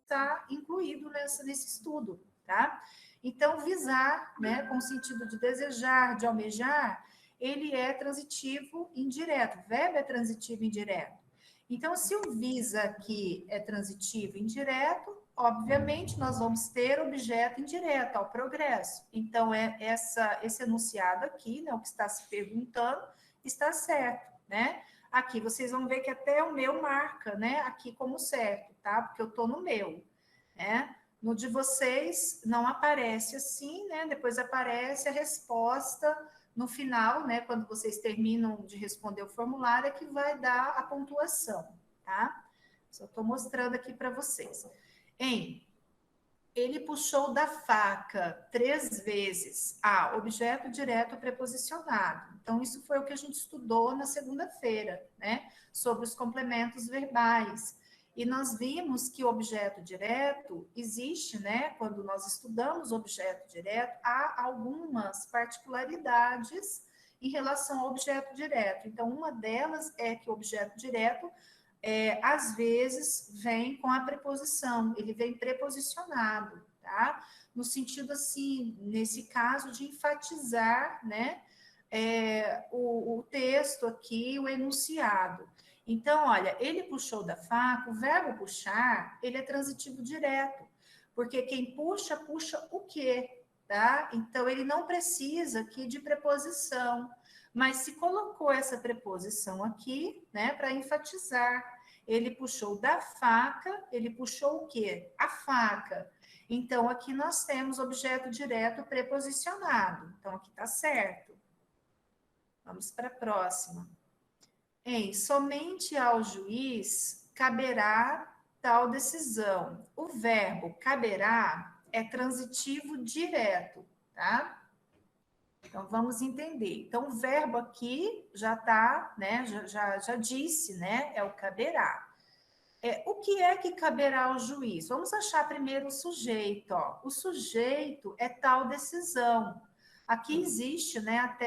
está incluído nesse estudo, tá? Então, visar, né, com o sentido de desejar, de almejar, ele é transitivo indireto, o verbo é transitivo indireto. Então, se o visa aqui é transitivo indireto, obviamente nós vamos ter objeto indireto ao progresso. Então, esse enunciado aqui, né, o que está se perguntando, está certo, né? Aqui vocês vão ver que até o meu marca, né, aqui como certo, tá? Porque eu estou no meu, né? No de vocês não aparece assim, né? Depois aparece a resposta no final, né, quando vocês terminam de responder o formulário, é que vai dar a pontuação, tá? Só estou mostrando aqui para vocês. Ele puxou da faca 3 vezes. Objeto direto preposicionado. Então, isso foi o que a gente estudou na segunda-feira, né? Sobre os complementos verbais. E nós vimos que o objeto direto existe, né? Quando nós estudamos o objeto direto, há algumas particularidades em relação ao objeto direto. Então, uma delas é que o objeto direto, às vezes, vem com a preposição, ele vem preposicionado, tá? No sentido, assim, nesse caso, de enfatizar, né? O texto aqui, o enunciado. Então, olha, ele puxou da faca, o verbo puxar, ele é transitivo direto, porque quem puxa, puxa o quê, tá? Então, ele não precisa aqui de preposição, mas se colocou essa preposição aqui, né, para enfatizar. Ele puxou da faca, ele puxou o quê? A faca. Então, aqui nós temos objeto direto preposicionado. Então, aqui está certo. Vamos para a próxima. Somente ao juiz caberá tal decisão. O verbo caberá é transitivo direto, tá? Então, vamos entender. Então, o verbo aqui já está, né? Já disse, né? É o caberá. O que é que caberá ao juiz? Vamos achar primeiro o sujeito. Ó. O sujeito é tal decisão. Aqui existe, né?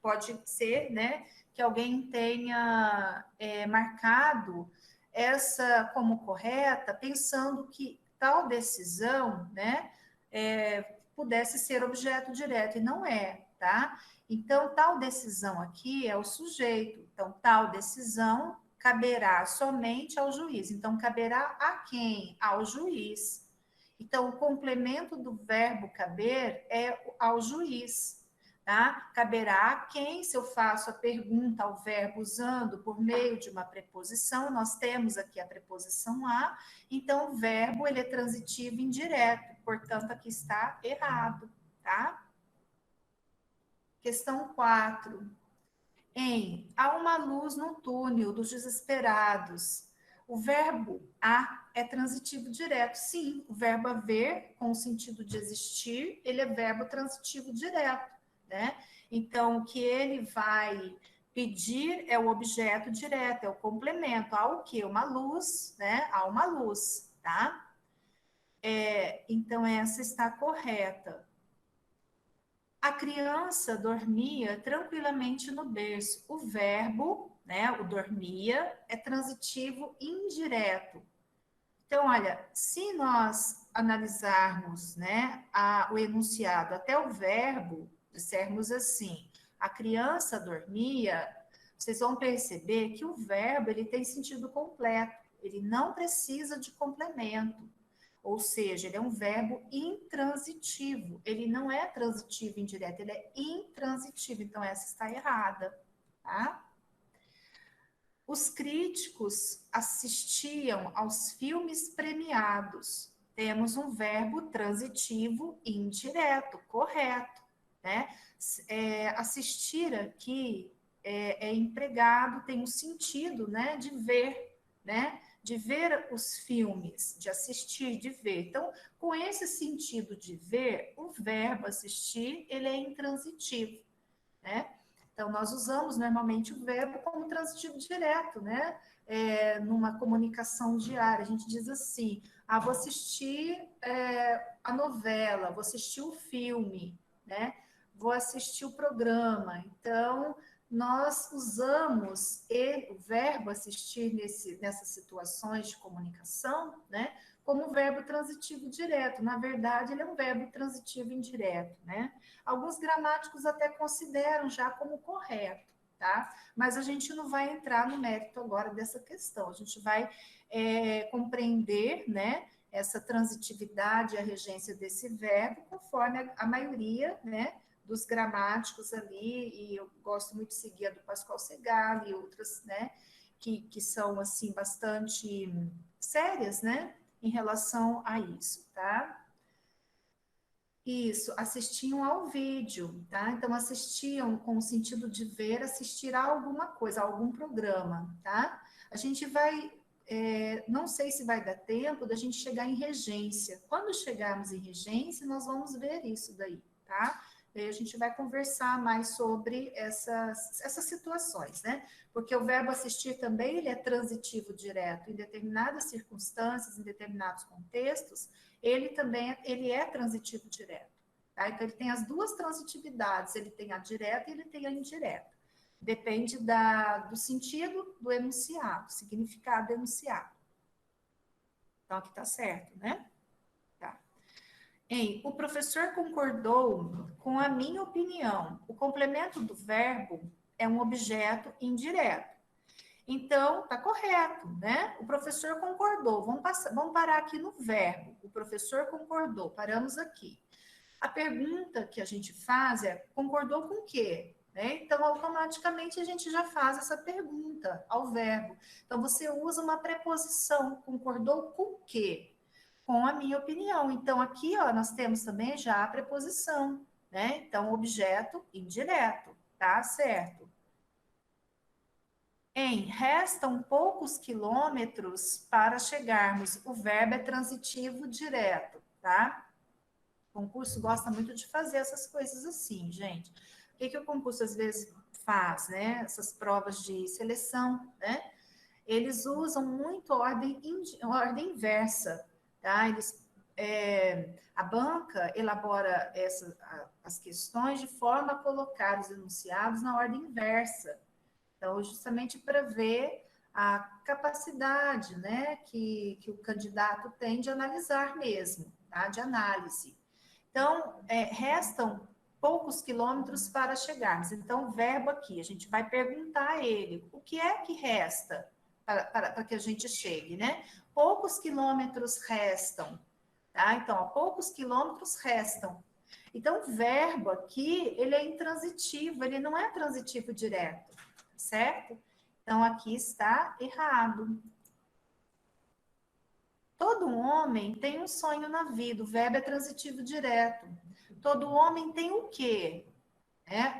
Pode ser, né? Que alguém tenha marcado essa como correta, pensando que tal decisão, né? Pudesse ser objeto direto, e não é, tá? Então, tal decisão aqui é o sujeito. Então, tal decisão caberá somente ao juiz. Então, caberá a quem? Ao juiz. Então, o complemento do verbo caber é ao juiz, tá? Caberá a quem, se eu faço a pergunta ao verbo usando por meio de uma preposição, nós temos aqui a preposição a, então o verbo ele é transitivo indireto, portanto, aqui está errado, tá? Questão 4. Há uma luz no túnel dos desesperados. O verbo a é transitivo direto. Sim, o verbo haver, com o sentido de existir, ele é verbo transitivo direto, né? Então, o que ele vai pedir é o objeto direto, é o complemento. Há o quê? Uma luz, né? Há uma luz, tá? Então, essa está correta. A criança dormia tranquilamente no berço. O verbo, né, o dormia, é transitivo indireto. Então, olha, se nós analisarmos, né, o enunciado até o verbo, dissermos assim, a criança dormia, vocês vão perceber que o verbo ele tem sentido completo, ele não precisa de complemento. Ou seja, ele é um verbo intransitivo. Ele não é transitivo indireto, ele é intransitivo. Então, essa está errada, tá? Os críticos assistiam aos filmes premiados. Temos um verbo transitivo indireto, correto, né? Assistir aqui é empregado, tem um sentido, né, de ver, né? De ver os filmes, de assistir, de ver. Então, com esse sentido de ver, o verbo assistir, ele é intransitivo, né? Então, nós usamos normalmente o verbo como transitivo direto, né? Numa comunicação diária, a gente diz assim, vou assistir a novela, vou assistir o filme, né? Vou assistir o programa. Então, nós usamos o verbo assistir nessas situações de comunicação, né? como verbo transitivo direto. Na verdade, ele é um verbo transitivo indireto, né? Alguns gramáticos até consideram já como correto, tá? Mas a gente não vai entrar no mérito agora dessa questão. A gente vai compreender, né, essa transitividade e a regência desse verbo conforme a maioria, né, dos gramáticos ali, e eu gosto muito de seguir a do Pascoal Segal e outras, né, que são, assim, bastante sérias, né, em relação a isso, tá? Isso, assistiam ao vídeo, tá? Então, assistiam com o sentido de ver, assistir a alguma coisa, a algum programa, tá? A gente vai, não sei se vai dar tempo da gente chegar em regência. Quando chegarmos em regência, nós vamos ver isso daí, tá? E aí a gente vai conversar mais sobre essas situações, né? Porque o verbo assistir também, ele é transitivo direto. Em determinadas circunstâncias, em determinados contextos, ele também ele é transitivo direto. Tá? Então, ele tem as duas transitividades, ele tem a direta e ele tem a indireta. Depende do sentido do enunciado, significado do enunciado. Então, aqui está certo, né? Tá. O professor concordou com a minha opinião. O complemento do verbo é um objeto indireto. Então, tá correto, né? O professor concordou. Vamos parar aqui no verbo. O professor concordou. Paramos aqui. A pergunta que a gente faz é: concordou com o quê? Né? Então, automaticamente, a gente já faz essa pergunta ao verbo. Então, você usa uma preposição. Concordou com o quê? Com a minha opinião. Então, aqui, ó, nós temos também já a preposição, né? Então, objeto indireto, tá certo? Restam poucos quilômetros para chegarmos. O verbo é transitivo direto, tá? O concurso gosta muito de fazer essas coisas assim, gente. O que o concurso às vezes faz, né? Essas provas de seleção, né? Eles usam muito ordem inversa, tá? A banca elabora as questões de forma a colocar os enunciados na ordem inversa. Então, justamente para ver a capacidade, né, que o candidato tem de analisar mesmo, tá? De análise. Então, restam poucos quilômetros para chegarmos. Então, o verbo aqui, a gente vai perguntar a ele, o que é que resta para que a gente chegue, né? Poucos quilômetros restam, tá? Então, ó, poucos quilômetros restam. Então, o verbo aqui, ele é intransitivo, ele não é transitivo direto, certo? Então, aqui está errado. Todo homem tem um sonho na vida, o verbo é transitivo direto. Todo homem tem o quê?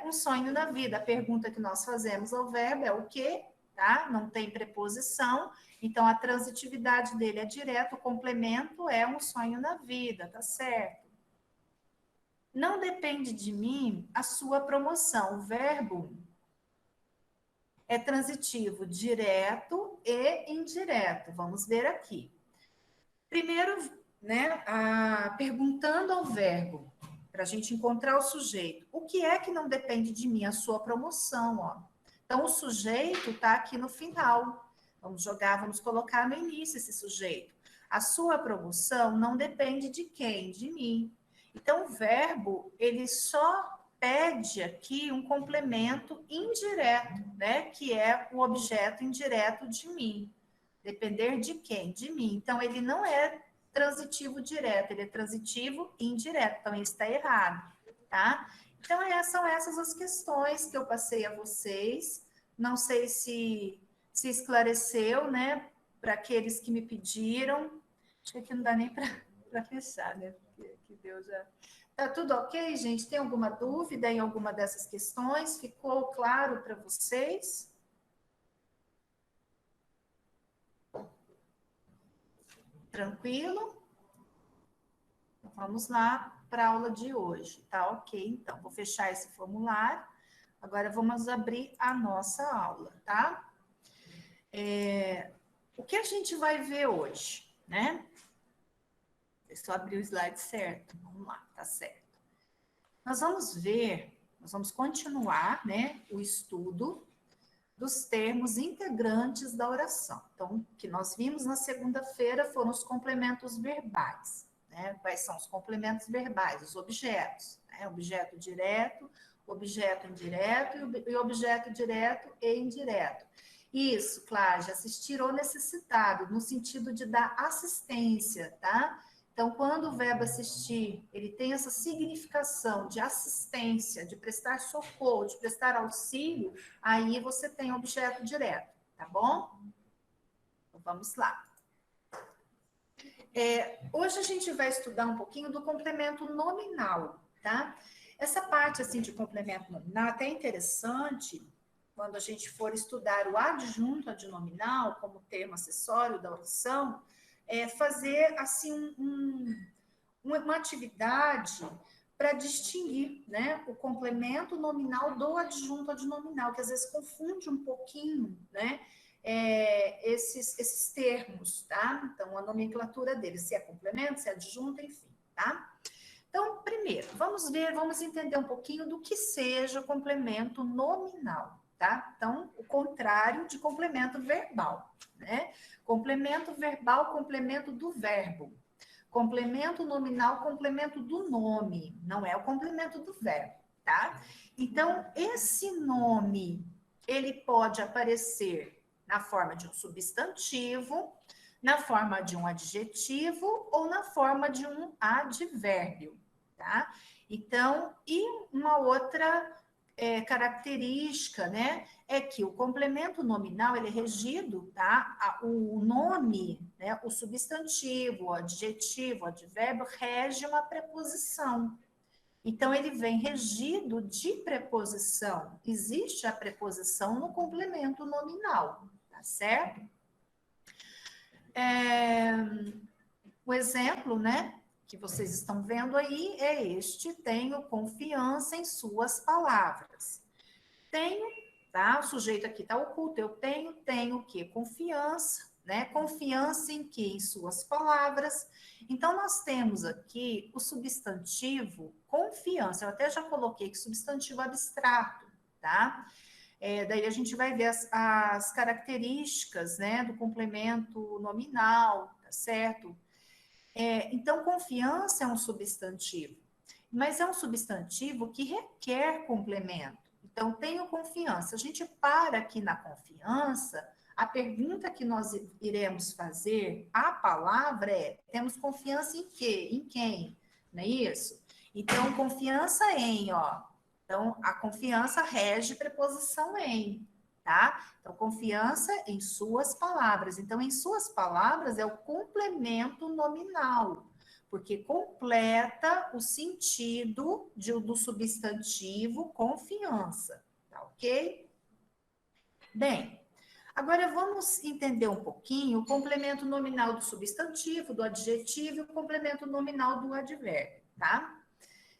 Um sonho na vida. A pergunta que nós fazemos ao verbo é o quê? Tá? Não tem preposição, então a transitividade dele é direta, o complemento é um sonho na vida, tá certo? Não depende de mim a sua promoção. O verbo é transitivo direto e indireto. Vamos ver aqui. Primeiro, né, perguntando ao verbo, para a gente encontrar o sujeito. O que é que não depende de mim? A sua promoção, ó. Então, o sujeito está aqui no final. Vamos colocar no início esse sujeito. A sua promoção não depende de quem? De mim. Então, o verbo, ele só pede aqui um complemento indireto, né? Que é o objeto indireto de mim. Depender de quem? De mim. Então, ele não é transitivo direto, ele é transitivo indireto. Então, isso está errado, tá? Então, são essas as questões que eu passei a vocês. Não sei se esclareceu, né? Para aqueles que me pediram. Acho que aqui não dá nem para fechar, né? Que Deus já... Tá tudo ok, gente? Tem alguma dúvida em alguma dessas questões? Ficou claro para vocês? Tranquilo? Então, vamos lá para a aula de hoje, tá ok? Então, vou fechar esse formulário. Agora, vamos abrir a nossa aula, tá? O que a gente vai ver hoje, né? Deixa eu abrir o slide certo. Vamos lá, tá certo. Nós vamos continuar, né, o estudo dos termos integrantes da oração. Então, o que nós vimos na segunda-feira foram os complementos verbais, né? Quais são os complementos verbais? Os objetos, né? Objeto direto, objeto indireto e objeto direto e indireto. Isso, Cláudia, assistir ou necessitado, no sentido de dar assistência, tá? Então, quando o verbo assistir, ele tem essa significação de assistência, de prestar socorro, de prestar auxílio, aí você tem objeto direto, tá bom? Então, vamos lá. Hoje a gente vai estudar um pouquinho do complemento nominal, tá? Essa parte, assim, de complemento nominal é até interessante quando a gente for estudar o adjunto adnominal como termo acessório da oração, fazer, assim, uma atividade para distinguir, né, o complemento nominal do adjunto adnominal, que às vezes confunde um pouquinho, né, esses termos, tá? Então, a nomenclatura deles, se é complemento, se é adjunto, enfim, tá? Então, primeiro, vamos entender um pouquinho do que seja o complemento nominal, tá? Então, o contrário de complemento verbal, né? Complemento verbal, complemento do verbo. Complemento nominal, complemento do nome, não é o complemento do verbo, tá? Então, esse nome, ele pode aparecer na forma de um substantivo, na forma de um adjetivo ou na forma de um advérbio, tá? Então, e uma outra característica, né, é que o complemento nominal, ele é regido, tá? O nome, né, o substantivo, o adjetivo, o advérbio, rege uma preposição. Então, ele vem regido de preposição. Existe a preposição no complemento nominal, tá certo? O exemplo, né, que vocês estão vendo aí é este: tenho confiança em suas palavras. Tenho, tá? O sujeito aqui está oculto, eu tenho o quê? Confiança, né? Confiança em quê? Em suas palavras. Então, nós temos aqui o substantivo confiança. Eu até já coloquei que substantivo abstrato, tá? Daí a gente vai ver as características, né, do complemento nominal, tá certo? Então, confiança é um substantivo, mas é um substantivo que requer complemento. Então, tenho confiança. A gente para aqui na confiança, a pergunta que nós iremos fazer, a palavra é: temos confiança em quê? Em quem? Não é isso? Então, confiança em, ó. Então, a confiança rege preposição em, tá? Então, confiança em suas palavras. Então, em suas palavras é o complemento nominal, porque completa o sentido do substantivo confiança, tá ok? Bem, agora vamos entender um pouquinho o complemento nominal do substantivo, do adjetivo e o complemento nominal do advérbio, tá?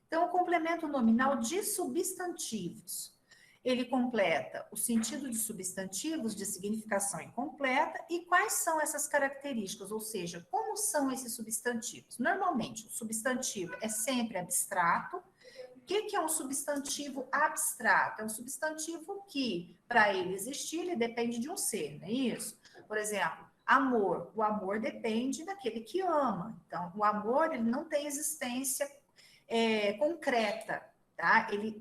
Então, o complemento nominal de substantivos. Ele completa o sentido de substantivos de significação incompleta. E quais são essas características? Ou seja, como são esses substantivos? Normalmente, o substantivo é sempre abstrato. O que é um substantivo abstrato? É um substantivo que, para ele existir, ele depende de um ser, não é isso? Por exemplo, amor. O amor depende daquele que ama. Então, o amor, ele não tem existência concreta, tá? Ele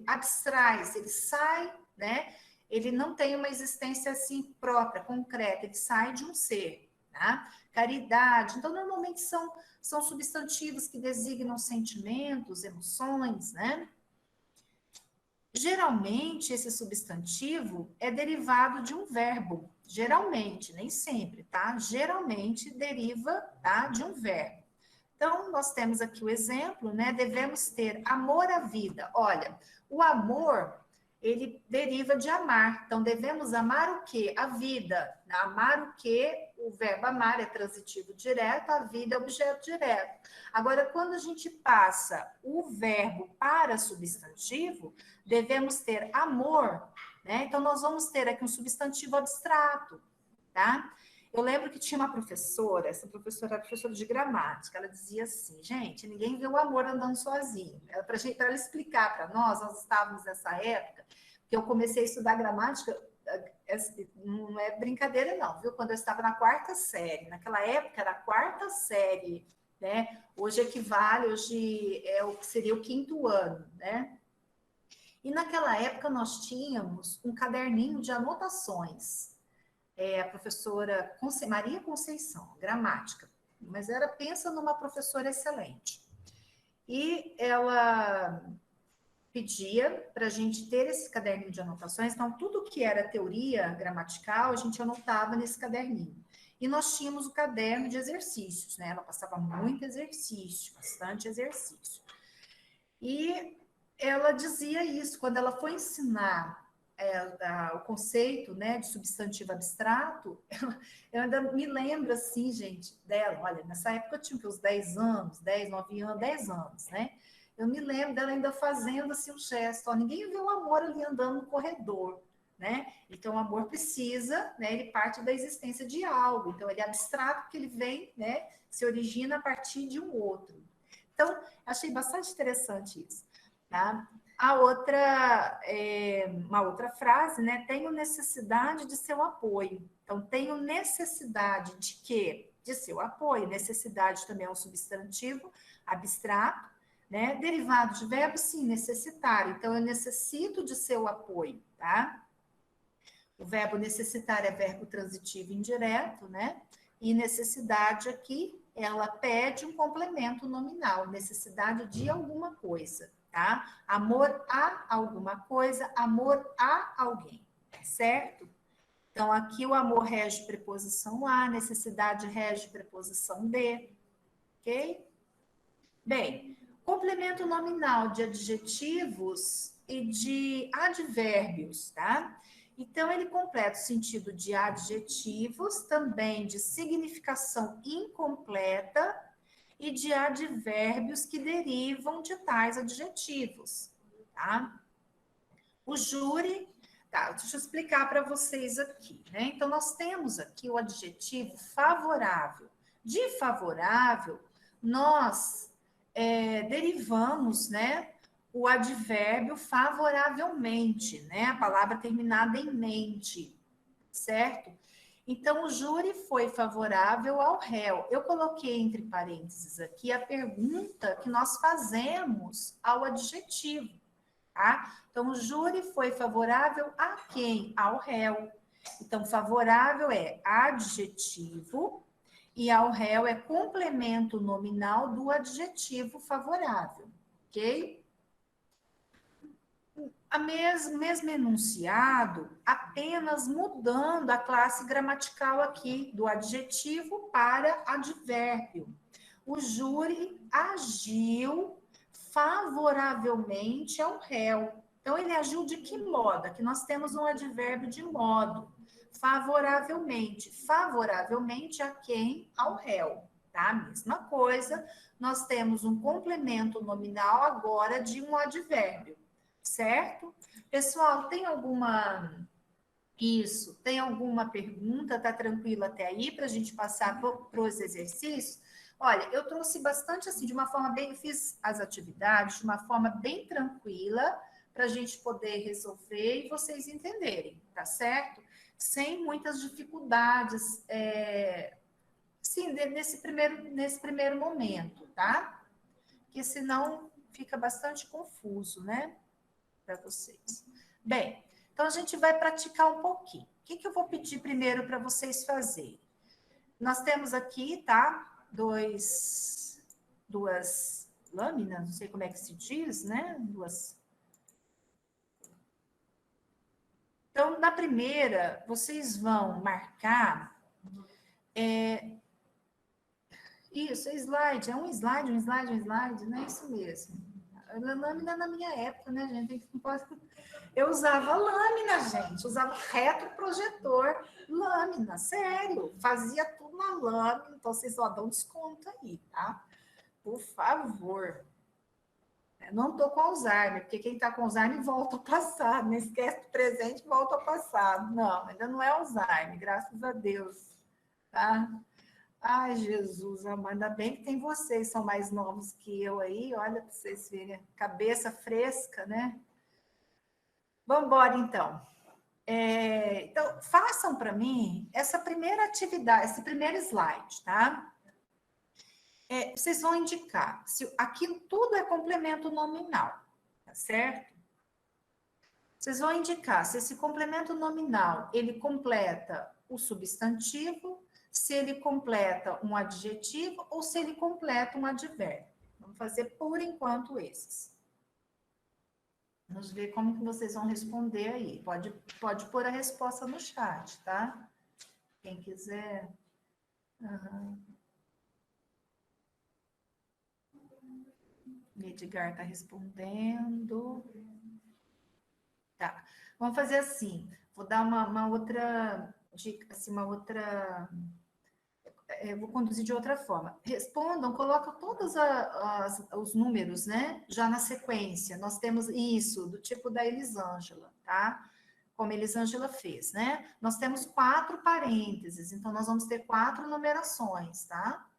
abstrai, ele sai, né? Ele não tem uma existência assim própria, concreta, ele sai de um ser, tá? Caridade. Então, normalmente são substantivos que designam sentimentos, emoções, né? Geralmente, esse substantivo é derivado de um verbo. Geralmente, nem sempre, tá? Geralmente deriva, tá, de um verbo. Então, nós temos aqui o exemplo, né? Devemos ter amor à vida. Olha, o amor, ele deriva de amar. Então, devemos amar o quê? A vida. Amar o quê? O verbo amar é transitivo direto, a vida é objeto direto. Agora, quando a gente passa o verbo para substantivo, devemos ter amor, né? Então, nós vamos ter aqui um substantivo abstrato, tá? Eu lembro que tinha uma professora, essa professora era professora de gramática, ela dizia assim: gente, ninguém vê o amor andando sozinho. Para ela explicar para nós estávamos nessa época, que eu comecei a estudar gramática não é brincadeira não, viu? Quando eu estava na 4ª série, naquela época era a 4ª série, né? Hoje equivale, hoje é o que seria o 5º ano, né? E naquela época nós tínhamos um caderninho de anotações. A professora Maria Conceição, gramática, mas pensa numa professora excelente. E ela pedia para a gente ter esse caderninho de anotações, então tudo que era teoria gramatical a gente anotava nesse caderninho. E nós tínhamos o caderno de exercícios, né? Ela passava muito exercício, bastante exercício. E ela dizia isso, quando ela foi ensinar o conceito, né, de substantivo abstrato, eu ainda me lembro, assim, gente, dela, olha, nessa época eu tinha uns 10 anos, 10, 9 anos, 10 anos, né? Eu me lembro dela ainda fazendo assim um gesto, ó, ninguém vê o amor ali andando no corredor, né? Então o amor precisa, né, ele parte da existência de algo, então ele é abstrato porque ele vem, né, se origina a partir de um outro. Então, achei bastante interessante isso, tá? A outra, uma outra frase, né? Tenho necessidade de seu apoio. Então, tenho necessidade de quê? De seu apoio. Necessidade também é um substantivo abstrato, né? Derivado de verbo, sim, necessitar. Então, eu necessito de seu apoio, tá? O verbo necessitar é verbo transitivo indireto, né? E necessidade aqui, ela pede um complemento nominal, necessidade de alguma coisa, tá? Amor a alguma coisa, amor a alguém, certo? Então, aqui o amor rege preposição a, necessidade rege preposição de, ok? Bem, complemento nominal de adjetivos e de advérbios, tá? Então, ele completa o sentido de adjetivos, também de significação incompleta e de advérbios que derivam de tais adjetivos, tá? O júri, tá, deixa eu explicar para vocês aqui, né? Então, nós temos aqui o adjetivo favorável. De favorável, nós derivamos, né, o advérbio favoravelmente, né? A palavra terminada em mente, certo? Então, o júri foi favorável ao réu. Eu coloquei entre parênteses aqui a pergunta que nós fazemos ao adjetivo, tá? Então, o júri foi favorável a quem? Ao réu. Então, favorável é adjetivo e ao réu é complemento nominal do adjetivo favorável, ok? Mesmo enunciado, apenas mudando a classe gramatical aqui, do adjetivo para advérbio. O júri agiu favoravelmente ao réu. Então, ele agiu de que modo? Aqui nós temos um advérbio de modo. Favoravelmente. Favoravelmente a quem? Ao réu. Tá? Mesma coisa, nós temos um complemento nominal agora de um advérbio. Certo? Pessoal, tem alguma... Isso, tem alguma pergunta? Tá tranquilo até aí para a gente passar para os exercícios? Olha, eu trouxe bastante assim, de uma forma bem, fiz as atividades de uma forma bem tranquila para a gente poder resolver e vocês entenderem, tá certo? Sem muitas dificuldades, sim, nesse primeiro momento, tá? Porque senão fica bastante confuso, né? Para vocês. Bem, então a gente vai praticar um pouquinho. O que eu vou pedir primeiro para vocês fazerem? Nós temos aqui, tá? Duas lâminas, não sei como é que se diz, né? Então, na primeira, vocês vão marcar. Isso, slide, um slide, né? Isso mesmo. A lâmina na minha época, né, gente? Não pode... Eu usava lâmina, gente. Usava retroprojetor, lâmina, sério. Fazia tudo na lâmina. Então, vocês só dão desconto aí, tá? Por favor. Não estou com Alzheimer, porque quem está com Alzheimer volta ao passado. Não esquece do presente, volta ao passado. Não, ainda não é Alzheimer, graças a Deus. Tá? Ai, Jesus, amor, ainda bem que tem vocês, são mais novos que eu aí, olha para vocês verem, cabeça fresca, né? Vamos embora, então. Então, façam para mim essa primeira atividade, esse primeiro slide, tá? Vocês vão indicar se aquilo tudo é complemento nominal, tá certo? Vocês vão indicar se esse complemento nominal ele completa o substantivo, se ele completa um adjetivo ou se ele completa um advérbio. Vamos fazer por enquanto esses. Vamos ver como que vocês vão responder aí. Pode pôr a resposta no chat, tá? Quem quiser. Uhum. Edgar está respondendo. Tá. Vamos fazer assim. Vou dar uma outra dica, assim, vou conduzir de outra forma. Respondam, colocam todos os números, né? Já na sequência. Nós temos isso, do tipo da Elisângela, tá? Como a Elisângela fez, né? Nós temos 4 parênteses, então nós vamos ter 4 numerações, tá?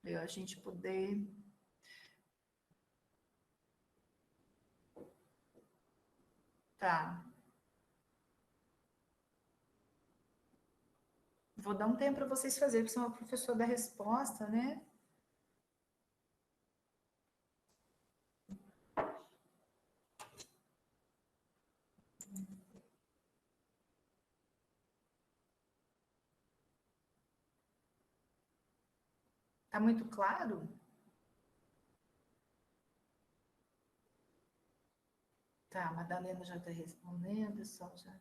Para a gente poder... Tá. Vou dar um tempo para vocês fazerem, porque são a professora da resposta, né? Tá muito claro? Tá, a Madalena já está respondendo, pessoal já.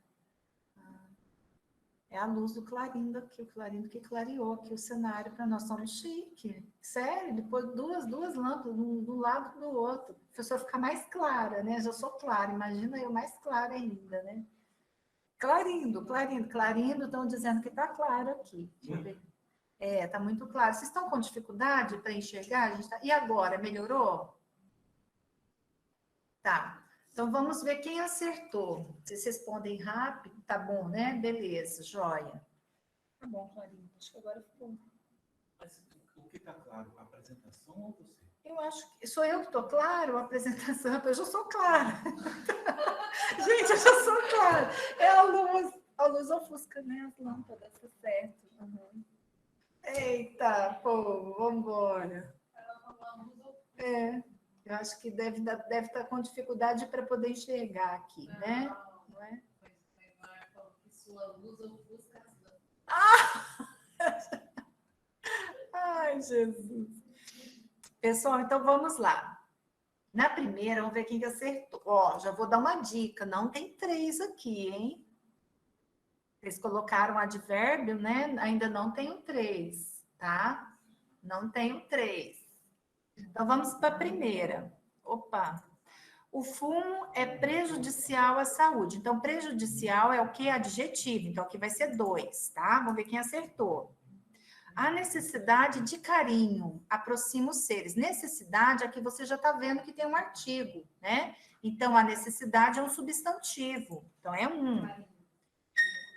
É a luz do clarindo aqui, o clarindo que clareou aqui o cenário para nós. Somos chique. Sério, depois duas lâmpadas, um do lado do outro. A pessoa fica mais clara, né? Já sou clara, imagina eu mais clara ainda, né? Clarindo, estão dizendo que está claro aqui. Deixa eu ver. Tá muito claro. Vocês estão com dificuldade para enxergar? E agora, melhorou? Tá. Então vamos ver quem acertou. Vocês respondem rápido, tá bom, né? Beleza, joia. Tá bom, Clarinha. Acho que agora ficou. Mas o que está claro? A apresentação ou você? Eu acho que sou eu que estou claro, a apresentação, eu já sou clara. Gente, eu já sou clara. É a luz ofusca, né? As lâmpadas, tá certo. Uhum. Eita, pô, vamos embora. Eu acho que deve estar com dificuldade para poder enxergar aqui, né? Não é? Sua luz ofusca as lâmpadas. Ai, Jesus. Pessoal, então vamos lá. Na primeira, vamos ver quem que acertou. Ó, já vou dar uma dica. Não tem 3 aqui, hein? Vocês colocaram advérbio, né? Ainda não tem o 3, tá? Não tem o 3. Então, vamos para a primeira. Opa! O fumo é prejudicial à saúde. Então, prejudicial é o que? Adjetivo. Então, aqui vai ser 2, tá? Vamos ver quem acertou. A necessidade de carinho aproxima os seres. Necessidade, aqui você já está vendo que tem um artigo, né? Então, a necessidade é um substantivo. Então, é 1.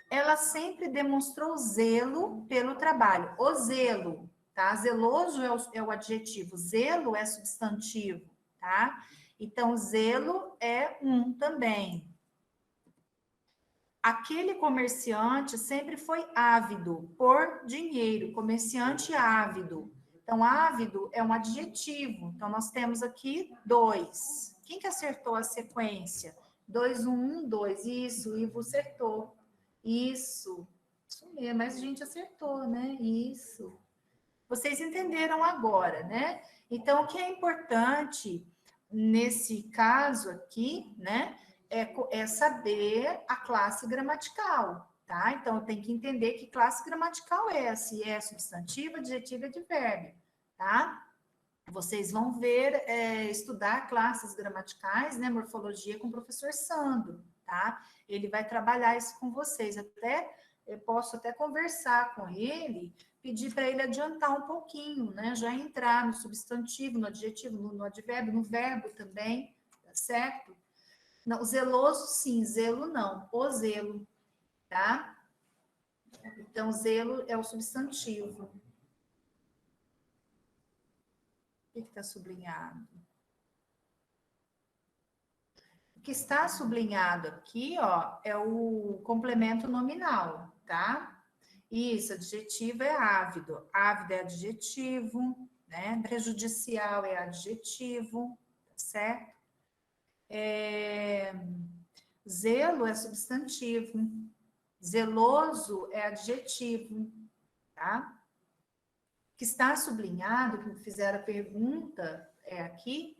Ela sempre demonstrou zelo pelo trabalho. O zelo, tá? Zeloso é o adjetivo, zelo é substantivo, tá? Então, zelo é 1 também. Aquele comerciante sempre foi ávido por dinheiro, comerciante ávido. Então, ávido é um adjetivo. Então, nós temos aqui 2. Quem que acertou a sequência? 2, 1, 1, 2. Isso, o Ivo acertou. Isso mesmo, mas a gente acertou, né? Isso. Vocês entenderam agora, né? Então, o que é importante nesse caso aqui, né? É saber a classe gramatical, tá? Então, tem que entender que classe gramatical é, se é substantivo, adjetivo e advérbio, tá? Vocês vão ver, estudar classes gramaticais, né? Morfologia com o professor Sandro, tá? Ele vai trabalhar isso com vocês. Eu posso até conversar com ele, pedir para ele adiantar um pouquinho, né? Já entrar no substantivo, no adjetivo, no advérbio, no verbo também, tá certo? Não, zeloso, sim, zelo não, o zelo, tá? Então, zelo é o substantivo. O que está sublinhado? que está sublinhado aqui, ó, é o complemento nominal, tá? Isso, adjetivo é ávido. Ávido é adjetivo, né? Prejudicial é adjetivo, tá certo? Zelo é substantivo. Zeloso é adjetivo, tá? Que está sublinhado, que me fizeram a pergunta aqui,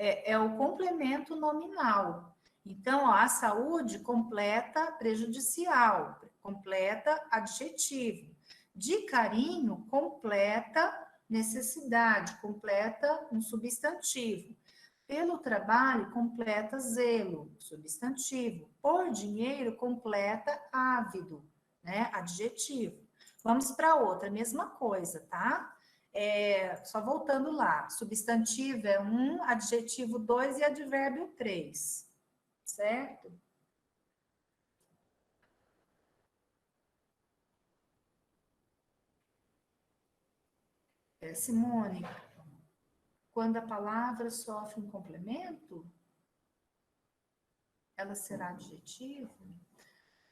é o complemento nominal. Então, ó, a saúde completa prejudicial, completa adjetivo. De carinho, completa necessidade, completa um substantivo. Pelo trabalho, completa zelo, substantivo. Por dinheiro, completa ávido, né? Adjetivo. Vamos para outra, mesma coisa, tá? Só voltando lá, substantivo é 1, adjetivo 2 e advérbio 3, certo? Simone, quando a palavra sofre um complemento, ela será adjetivo?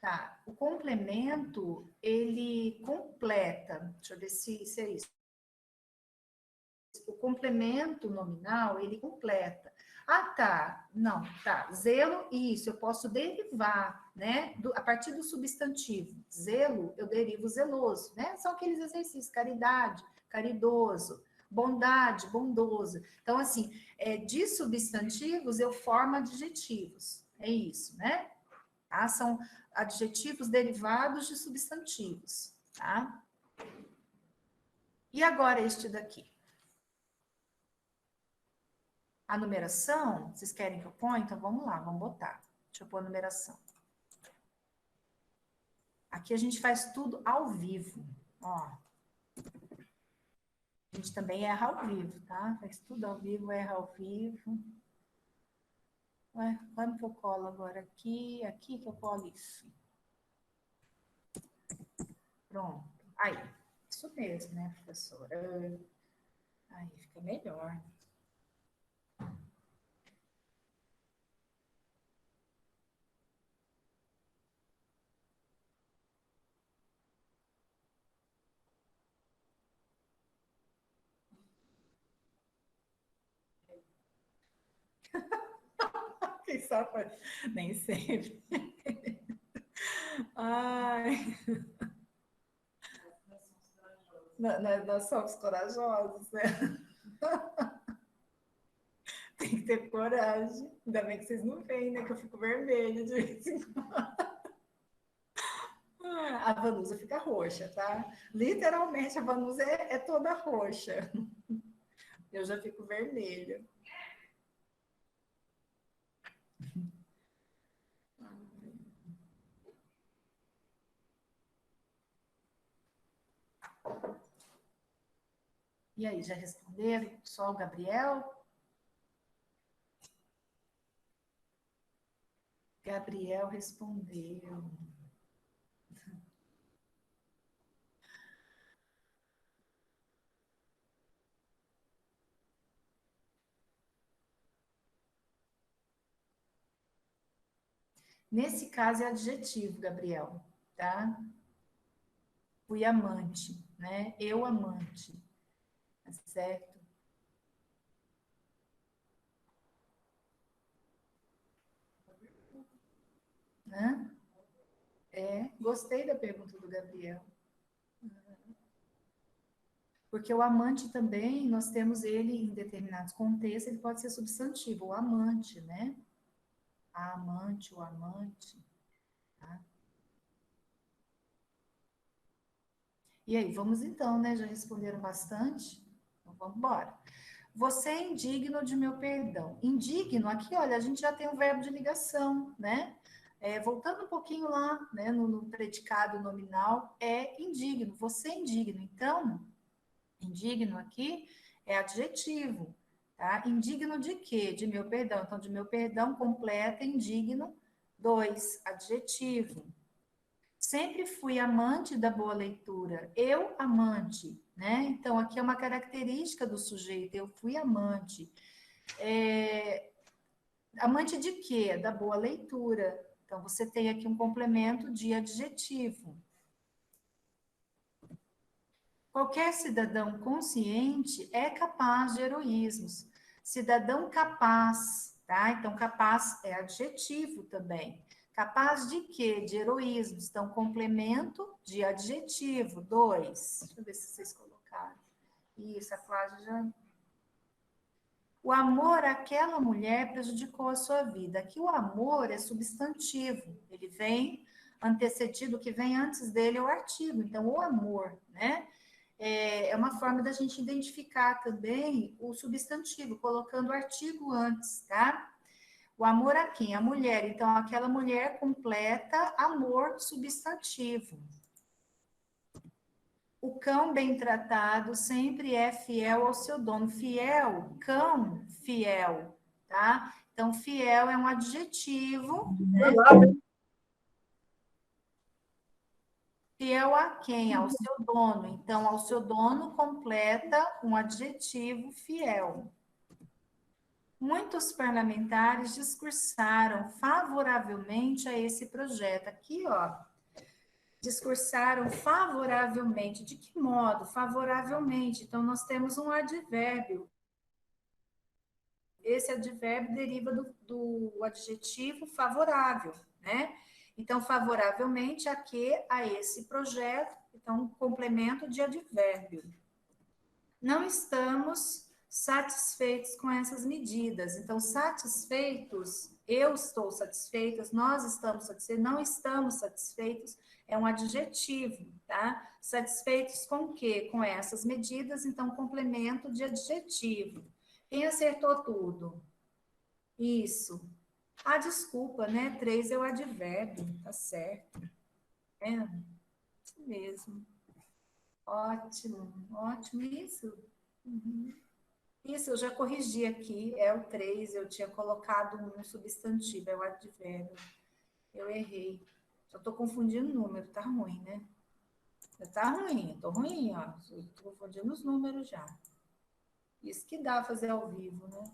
Tá, o complemento, ele completa, deixa eu ver se é isso. O complemento nominal, ele completa. Ah, tá. Não, tá. Zelo, isso, eu posso derivar, né? A partir do substantivo. Zelo, eu derivo zeloso, né? São aqueles exercícios, caridade, caridoso, bondade, bondoso. Então, assim, de substantivos eu formo adjetivos. É isso, né? Tá? São adjetivos derivados de substantivos, tá? E agora este daqui? A numeração, vocês querem que eu ponha? Então vamos lá, vamos botar. Deixa eu pôr a numeração. Aqui a gente faz tudo ao vivo, ó. A gente também erra ao vivo, tá? Faz tudo ao vivo, erra ao vivo. Ué, quando que eu colo agora? Aqui que eu colo isso. Pronto. Aí, isso mesmo, né, professora? Aí fica melhor. Quem sabe? Nem sempre. Ai. Nós somos corajosos, né? Tem que ter coragem. Ainda bem que vocês não veem, né? Que eu fico vermelha de vez em quando. A Vanusa fica roxa, tá? Literalmente, a Vanusa é toda roxa. Eu já fico vermelha. E aí, já responderam? Só o Gabriel? Gabriel respondeu. Nesse caso é adjetivo, Gabriel, tá? Fui amante, né? Eu amante, tá certo? Hã? Gostei da pergunta do Gabriel. Porque o amante também, nós temos ele em determinados contextos, ele pode ser substantivo, o amante, né? A amante, o amante. Tá? E aí, vamos então, né? Já responderam bastante? Então, vamos embora. Você é indigno de meu perdão. Indigno, aqui, olha, a gente já tem o verbo de ligação, né? Voltando um pouquinho lá, né, no predicado nominal, é indigno. Você é indigno. Então, indigno aqui é adjetivo, tá? Indigno de quê? De meu perdão. Então, de meu perdão completa indigno 2, adjetivo. Sempre fui amante da boa leitura. Eu, amante, né? Então, aqui é uma característica do sujeito. Eu fui amante. Amante de quê? Da boa leitura. Então, você tem aqui um complemento de adjetivo. Qualquer cidadão consciente é capaz de heroísmos. Cidadão capaz, tá? Então, capaz é adjetivo também. Capaz de quê? De heroísmos. Então, complemento de adjetivo. 2. Deixa eu ver se vocês colocaram. Isso, a Cláudia já... O amor àquela mulher prejudicou a sua vida. Aqui o amor é substantivo. Ele vem antecedido, o que vem antes dele é o artigo. Então, o amor, né? É uma forma da gente identificar também o substantivo, colocando o artigo antes, tá? O amor a quem? A mulher. Então, aquela mulher completa amor substantivo. O cão bem tratado sempre é fiel ao seu dono. Fiel, cão, fiel, tá? Então, fiel é um adjetivo, né? Fiel a quem? Ao seu dono. Então, ao seu dono completa um adjetivo fiel. Muitos parlamentares discursaram favoravelmente a esse projeto. Aqui, ó, discursaram favoravelmente. De que modo? Favoravelmente. Então, nós temos um advérbio. Esse advérbio deriva do adjetivo favorável, né? Então, favoravelmente a quê? A esse projeto. Então, um complemento de advérbio. Não estamos satisfeitos com essas medidas. Então, satisfeitos, eu estou satisfeitas, nós estamos satisfeitos, não estamos satisfeitos, é um adjetivo, tá? Satisfeitos com o quê? Com essas medidas, então, complemento de adjetivo. Quem acertou tudo? Isso. Ah, desculpa, né? 3 é o advérbio, tá certo. É, isso mesmo. Ótimo, ótimo, isso. Uhum. Isso, eu já corrigi aqui, é o 3, eu tinha colocado um substantivo, é o advérbio. Eu errei. Já estou confundindo o número, tá ruim, né? Tá ruim, tô ruim, ó. Estou confundindo os números já. Isso que dá fazer ao vivo, né?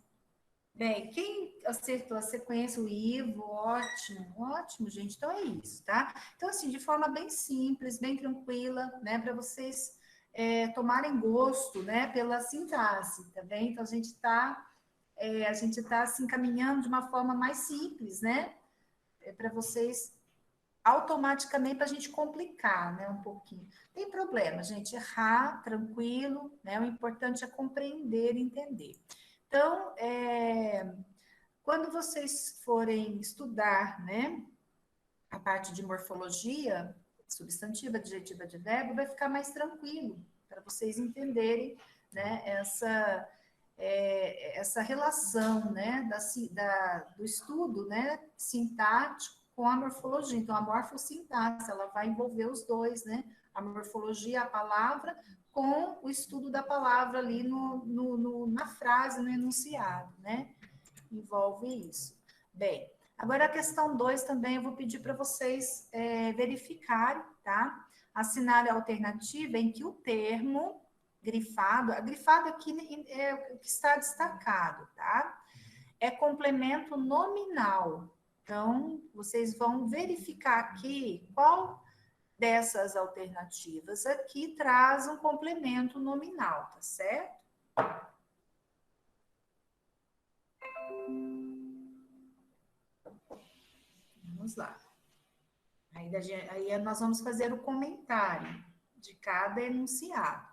Bem, quem acertou a sequência, o Ivo, ótimo, ótimo, gente. Então é isso, tá? Então, assim, de forma bem simples, bem tranquila, né, para vocês tomarem gosto, né, pela sintaxe, tá bem? Então, a gente tá assim, caminhando de uma forma mais simples, né, para vocês automaticamente, para a gente complicar, né, um pouquinho. Tem problema, gente, errar, tranquilo, né, o importante é compreender e entender. Então, quando vocês forem estudar, né, a parte de morfologia, substantiva, adjetiva, advérbio, vai ficar mais tranquilo para vocês entenderem, né, essa relação, né, do estudo, né, sintático com a morfologia. Então, a morfossintaxe, ela vai envolver os dois, né, a morfologia, a palavra, com o estudo da palavra ali na frase, no enunciado, né? Envolve isso. Bem, agora a questão 2 também eu vou pedir para vocês verificarem, tá? Assinar a alternativa em que o termo grifado, a grifada aqui é o que está destacado, tá? É complemento nominal. Então, vocês vão verificar aqui qual dessas alternativas aqui traz um complemento nominal, tá certo? Vamos lá. Aí nós vamos fazer o comentário de cada enunciado.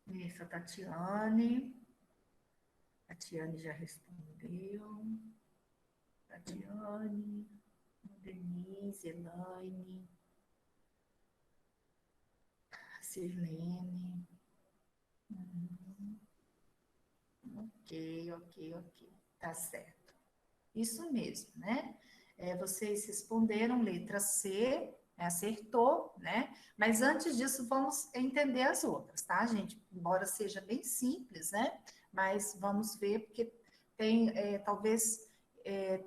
Isso, a Tatiane. Tatiane já respondeu. Tatiane, Denise, Elaine, Sirlene. Ok. Tá certo. Isso mesmo, né? Vocês responderam letra C, acertou, né? Mas antes disso, vamos entender as outras, tá, gente? Embora seja bem simples, né? Mas vamos ver, porque tem, talvez,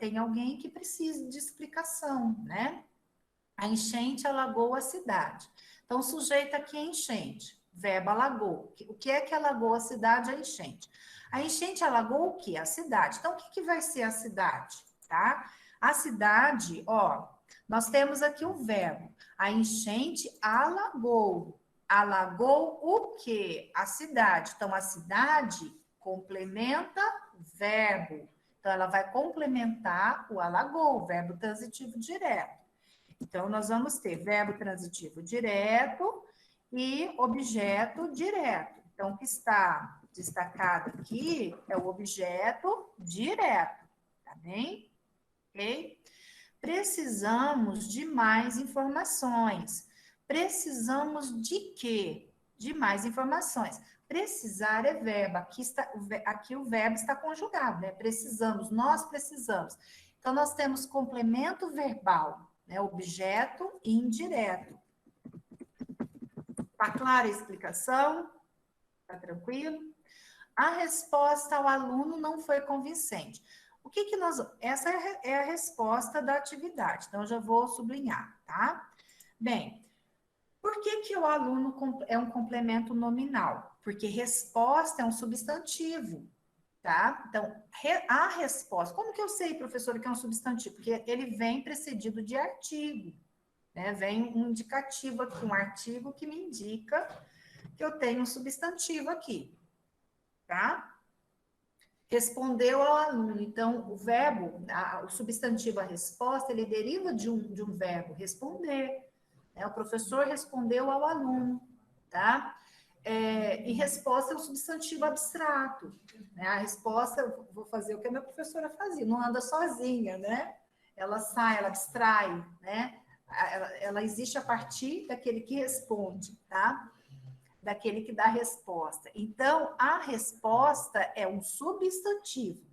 tem alguém que precise de explicação, né? A enchente alagou a cidade. Então, o sujeito aqui é enchente, verbo alagou. O que é que alagou a cidade? A enchente. A enchente alagou o quê? A cidade. Então, o que vai ser a cidade? Tá? A cidade, ó, nós temos aqui o verbo. A enchente alagou. Alagou o quê? A cidade. Então, a cidade complementa o verbo. Então, ela vai complementar o alagou, o verbo transitivo direto. Então, nós vamos ter verbo transitivo direto e objeto direto. Então, o que está destacado aqui é o objeto direto, tá bem? Ok? Precisamos de mais informações. Precisamos de quê? De mais informações. Precisar é verbo. Aqui o verbo está conjugado, né? Precisamos, nós precisamos. Então, nós temos complemento verbal, né? Objeto indireto. Tá clara a explicação? Tá tranquilo? A resposta ao aluno não foi convincente. O que que nós... Essa é a resposta da atividade. Então, eu já vou sublinhar, tá? Bem, por que o aluno é um complemento nominal? Porque resposta é um substantivo, tá? Então, a resposta... Como que eu sei, professora, que é um substantivo? Porque ele vem precedido de artigo, né? Vem um indicativo aqui, um artigo que me indica que eu tenho um substantivo aqui, tá? Respondeu ao aluno. Então, o verbo, o substantivo, a resposta, ele deriva de um verbo, responder. Né? O professor respondeu ao aluno, tá? E resposta é um substantivo abstrato. Né? A resposta, eu vou fazer o que a minha professora fazia, não anda sozinha, né? Ela sai, ela abstrai, né? Ela existe a partir daquele que responde, tá? Daquele que dá a resposta. Então, a resposta é um substantivo,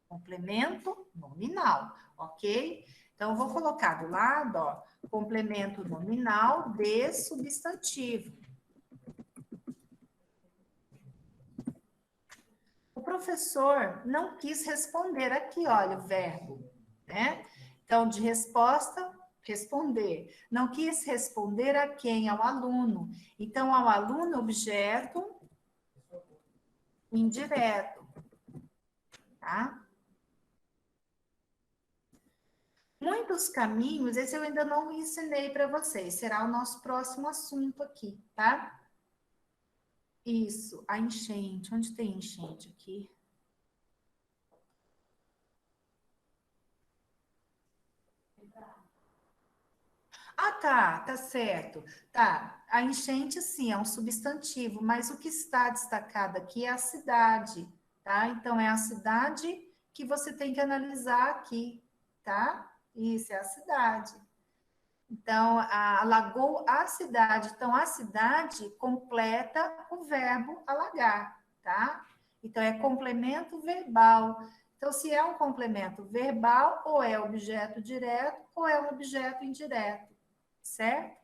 complemento nominal, ok? Então, eu vou colocar do lado, ó, complemento nominal de substantivo. O professor não quis responder aqui, olha, o verbo, né? Então, de resposta, responder. Não quis responder a quem? Ao aluno. Então, ao aluno, objeto indireto, tá? Muitos caminhos, esse eu ainda não ensinei para vocês, será o nosso próximo assunto aqui, tá? Isso, a enchente. Onde tem enchente aqui? Ah, tá certo. Tá, a enchente, sim, é um substantivo, mas o que está destacado aqui é a cidade, tá? Então, é a cidade que você tem que analisar aqui, tá? Isso, é a cidade. Então, alagou a cidade. Então, a cidade completa o verbo alagar, tá? Então, é complemento verbal. Então, se é um complemento verbal, ou é objeto direto, ou é um objeto indireto, certo?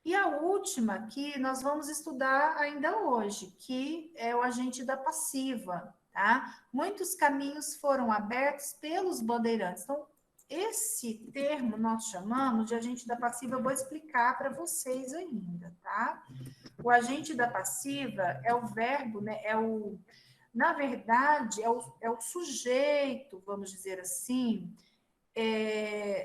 E a última que nós vamos estudar ainda hoje, que é o agente da passiva, tá? Muitos caminhos foram abertos pelos bandeirantes. Então, esse termo nós chamamos de agente da passiva, eu vou explicar para vocês ainda, tá? O agente da passiva é o verbo, né? Na verdade, é o sujeito, vamos dizer assim,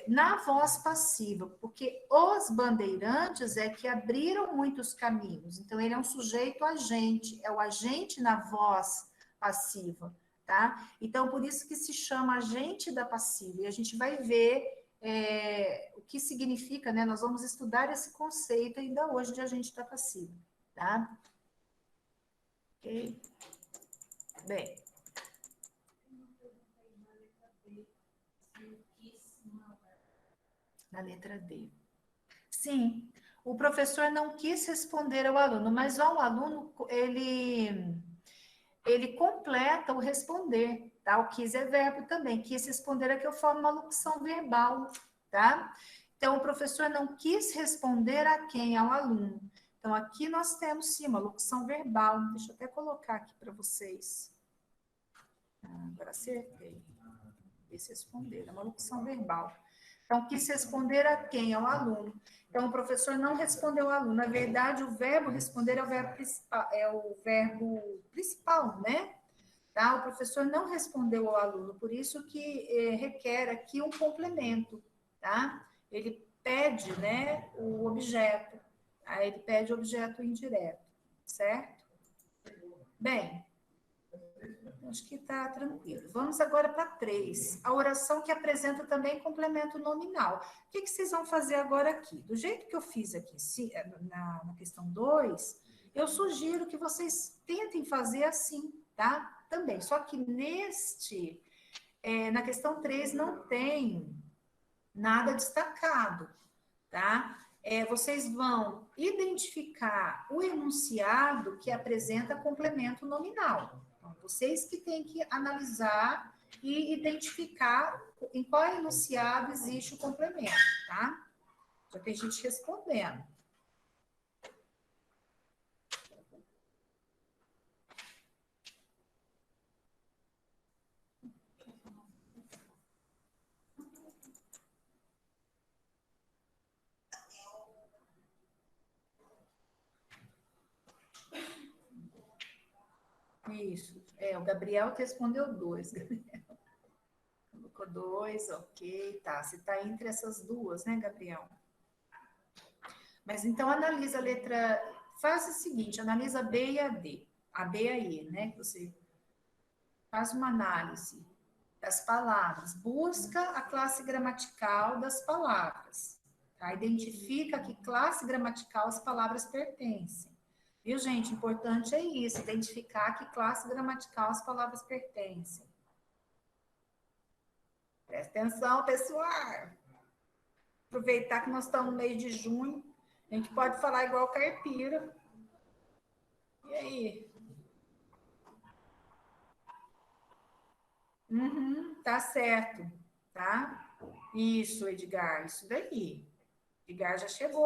na voz passiva, porque os bandeirantes é que abriram muitos caminhos. Então, ele é um sujeito agente, é o agente na voz passiva, tá? Então, por isso que se chama agente da passiva. E a gente vai ver o que significa, né? Nós vamos estudar esse conceito ainda hoje de agente da passiva, tá? Ok? Bem. Na letra D. Sim, o professor não quis responder ao aluno, mas o aluno, ele completa o responder, tá? O quis é verbo também. Quis responder é que eu formo uma locução verbal, tá? Então, o professor não quis responder a quem? Ao aluno. Então, aqui nós temos, sim, uma locução verbal. Deixa eu até colocar aqui para vocês. Agora acertei. Quis responder, é uma locução verbal. Então, quis responder a quem? Ao aluno. Então, o professor não respondeu ao aluno. Na verdade, o verbo responder é o verbo principal, né? Tá? O professor não respondeu ao aluno, por isso que requer aqui um complemento, tá? Ele pede, né, o objeto. Aí ele pede o objeto indireto, certo? Bem, acho que está tranquilo. Vamos agora para 3. A oração que apresenta também complemento nominal. O que vocês vão fazer agora aqui? Do jeito que eu fiz aqui na questão 2, eu sugiro que vocês tentem fazer assim, tá? Também. Só que na questão 3 não tem nada destacado, tá? Vocês vão identificar o enunciado que apresenta complemento nominal. Então, vocês que têm que analisar e identificar em qual enunciado existe o complemento, tá? Já tem gente respondendo. Isso. O Gabriel respondeu 2. Colocou 2, ok, tá. Você está entre essas duas, né, Gabriel? Mas então analisa a letra. Faz o seguinte, analisa a B e a D. A B e a E, né? Que você faz uma análise das palavras. Busca a classe gramatical das palavras. Tá? Identifica a que classe gramatical as palavras pertencem. Viu, gente? Importante é isso, identificar a que classe gramatical as palavras pertencem. Presta atenção, pessoal. Aproveitar que nós estamos no mês de junho, a gente pode falar igual caipira. E aí? Tá certo, tá? Isso, Edgar, isso daí. Edgar já chegou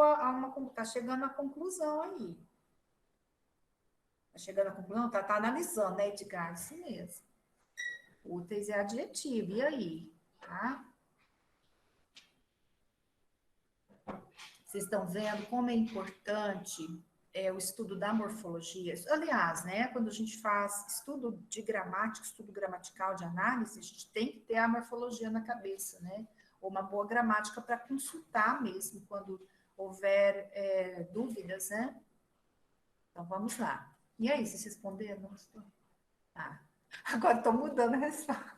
tá chegando à conclusão aí. Tá chegando à conclusão? Tá analisando, né, Edgar? Isso mesmo. Úteis é adjetivo, e aí? Tá? Vocês estão vendo como é importante o estudo da morfologia. Aliás, né, quando a gente faz estudo de gramática, estudo gramatical de análise, a gente tem que ter a morfologia na cabeça, né? Ou uma boa gramática para consultar mesmo, quando houver dúvidas, né? Então, vamos lá. E aí, vocês responderam? Tá. Agora estou mudando a resposta.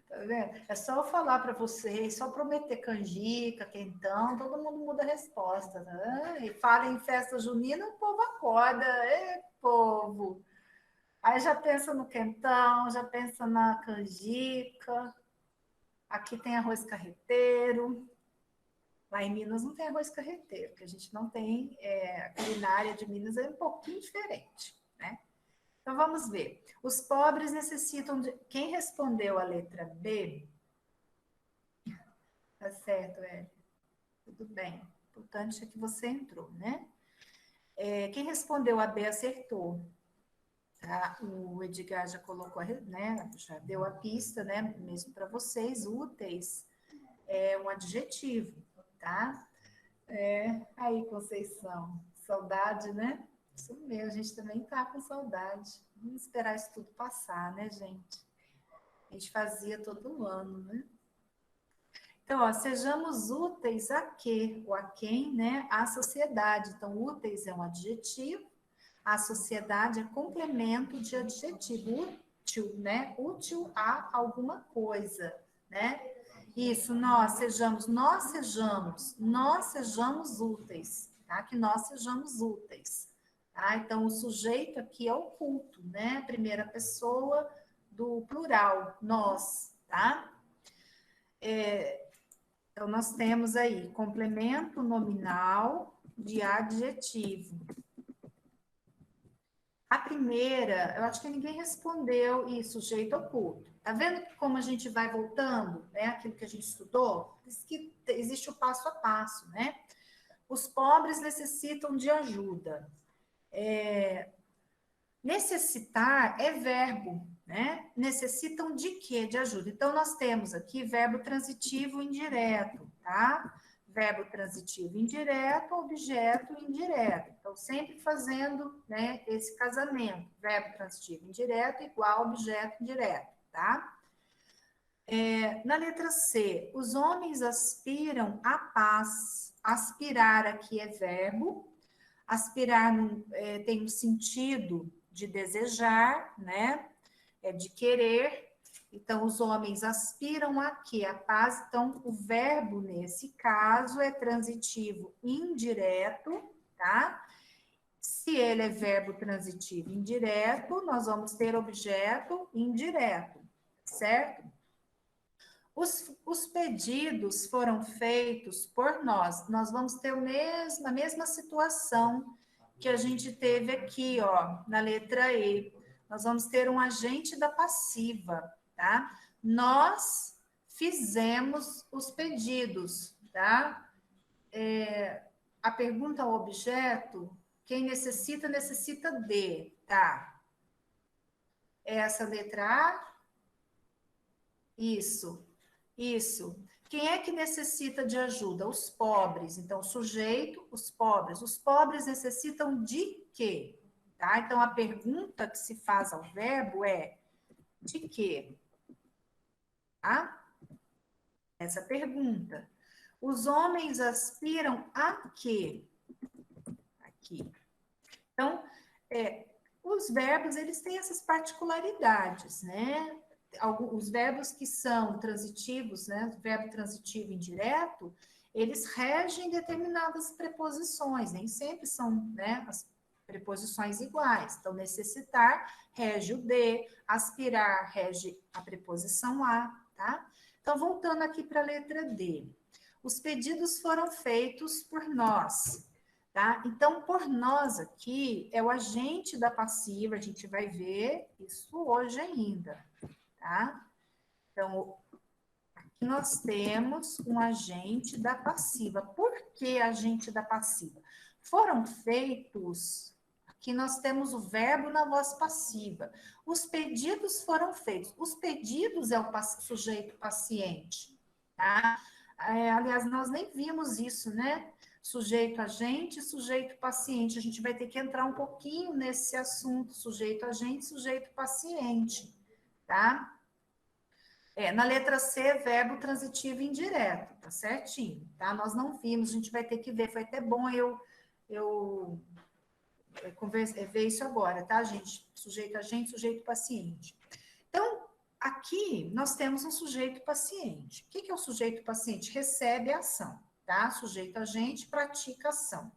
Tá vendo? É só eu falar para vocês, só prometer canjica, quentão, todo mundo muda a resposta. Né? E fala em festa junina, o povo acorda. Povo! Aí já pensa no quentão, já pensa na canjica. Aqui tem arroz carreteiro. Lá em Minas não tem arroz carreteiro, porque a gente não tem, a culinária de Minas é um pouquinho diferente, né? Então, vamos ver. Os pobres necessitam de... Quem respondeu a letra B? Tá certo, tudo bem. O importante é que você entrou, né? Quem respondeu a B acertou. Tá? O Edgar já colocou, né? Já deu a pista, né? Mesmo para vocês, úteis é um adjetivo, tá? Aí, Conceição, saudade, né? Isso mesmo, a gente também tá com saudade. Vamos esperar isso tudo passar, né, gente? A gente fazia todo ano, né? Então, ó, sejamos úteis a quê? O a quem, né? A sociedade. Então, úteis é um adjetivo, a sociedade é complemento de adjetivo, útil, né? Útil a alguma coisa, né? Isso, nós sejamos úteis, tá? Que nós sejamos úteis, tá? Então, o sujeito aqui é o culto, né? Primeira pessoa do plural, nós, tá? Então, nós temos aí complemento nominal de adjetivo. A primeira, eu acho que ninguém respondeu, e sujeito oculto. Tá vendo como a gente vai voltando, né? Aquilo que a gente estudou? Diz que existe o passo a passo, né? Os pobres necessitam de ajuda. Necessitar é verbo, né? Necessitam de quê? De ajuda. Então, nós temos aqui verbo transitivo indireto, tá? Verbo transitivo indireto, objeto indireto. Então, sempre fazendo, né, esse casamento. Verbo transitivo indireto igual objeto indireto, tá? Na letra C, os homens aspiram à paz. Aspirar aqui é verbo. Aspirar tem um sentido de desejar, né? É de querer. Então, os homens aspiram a quê? A paz. Então, o verbo, nesse caso, é transitivo indireto, tá? Se ele é verbo transitivo indireto, nós vamos ter objeto indireto, certo? Os pedidos foram feitos por nós. Nós vamos ter a mesma situação que a gente teve aqui, ó, na letra E. Nós vamos ter um agente da passiva, tá? Nós fizemos os pedidos, tá? A pergunta ao objeto, quem necessita, necessita de, tá? Essa letra A? Isso. Isso. Quem é que necessita de ajuda? Os pobres. Então, sujeito, os pobres. Os pobres necessitam de quê? Tá? Então, a pergunta que se faz ao verbo é de quê? Tá? Essa pergunta. Os homens aspiram a quê? Aqui. Então, os verbos, eles têm essas particularidades, né? Os verbos que são transitivos, né, verbo transitivo indireto, eles regem determinadas preposições, nem sempre são, né, as preposições iguais. Então, necessitar rege o de, aspirar rege a preposição a, tá? Então, voltando aqui para a letra D. Os pedidos foram feitos por nós, tá? Então, por nós aqui é o agente da passiva, a gente vai ver isso hoje ainda. Tá? Então, aqui nós temos um agente da passiva. Por que agente da passiva? Foram feitos, aqui nós temos o verbo na voz passiva. Os pedidos foram feitos. Os pedidos é o sujeito paciente, tá? Aliás, nós nem vimos isso, né? Sujeito agente, sujeito paciente. A gente vai ter que entrar um pouquinho nesse assunto, sujeito agente, sujeito paciente. Tá? Na letra C, verbo transitivo indireto, tá certinho, tá? Nós não vimos, a gente vai ter que ver, foi até bom eu ver isso agora, tá, gente? Sujeito agente, sujeito paciente. Então, aqui nós temos um sujeito paciente. O que é o sujeito paciente? Recebe a ação, tá? Sujeito agente pratica ação.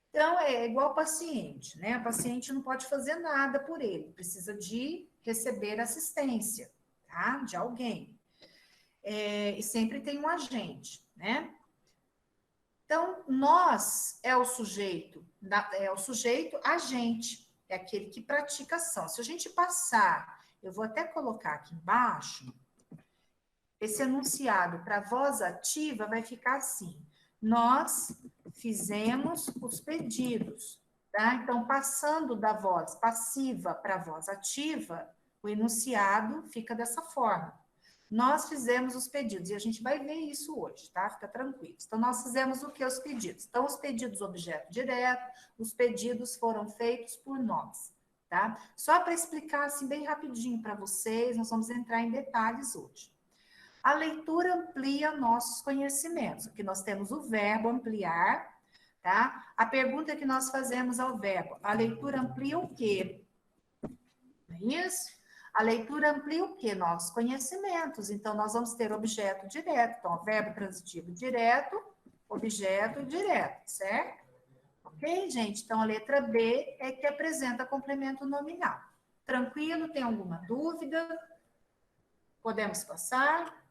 Então, é igual paciente, né? O paciente não pode fazer nada por ele, precisa de receber assistência, tá? De alguém. E sempre tem um agente, né? Então, nós é o sujeito agente, é aquele que pratica ação. Se a gente passar, eu vou até colocar aqui embaixo, esse enunciado para voz ativa vai ficar assim: nós fizemos os pedidos, tá? Então, passando da voz passiva para a voz ativa, o enunciado fica dessa forma. Nós fizemos os pedidos, e a gente vai ver isso hoje, tá? Fica tranquilo. Então, nós fizemos o que? Os pedidos. Então, os pedidos, objeto direto, os pedidos foram feitos por nós, tá? Só para explicar, assim, bem rapidinho para vocês, nós vamos entrar em detalhes hoje. A leitura amplia nossos conhecimentos. Aqui nós temos o verbo ampliar, tá? A pergunta que nós fazemos ao verbo: a leitura amplia o quê? Não é isso? A leitura amplia o quê? Nossos conhecimentos. Então, nós vamos ter objeto direto. Então, verbo transitivo direto, objeto direto, certo? Ok, gente? Então, a letra B é que apresenta complemento nominal. Tranquilo? Tem alguma dúvida? Podemos passar?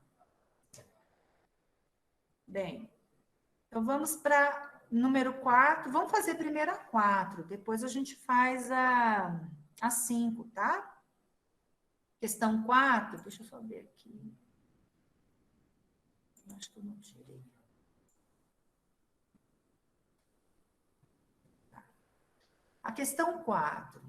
Bem, então vamos para número 4. Vamos fazer primeiro a 4, depois a gente faz a 5, tá? Questão 4, deixa eu só ver aqui. Acho que eu não tirei. Tá. A questão 4.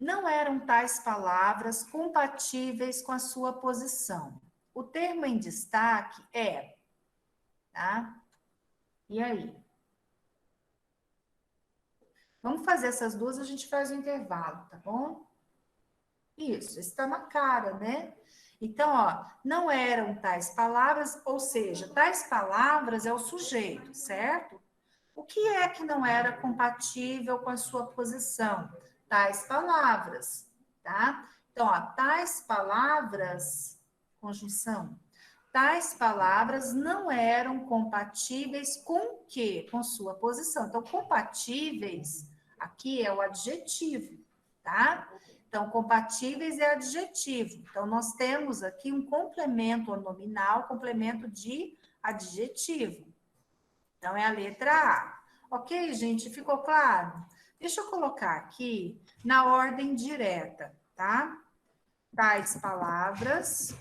não eram tais palavras compatíveis com a sua posição. O termo em destaque é, tá? E aí? Vamos fazer essas duas, a gente faz o intervalo, tá bom? Isso, está na cara, né? Então, ó, não eram tais palavras, ou seja, tais palavras é o sujeito, certo? O que é que não era compatível com a sua posição? Tais palavras, tá? Então, ó, tais palavras, conjunção, tais palavras não eram compatíveis com o quê? Com sua posição. Então, compatíveis, aqui é o adjetivo, tá? Então, compatíveis é adjetivo. Então, nós temos aqui um complemento nominal, complemento de adjetivo. Então, é a letra A. Ok, gente? Ficou claro? Deixa eu colocar aqui na ordem direta, tá? Tais palavras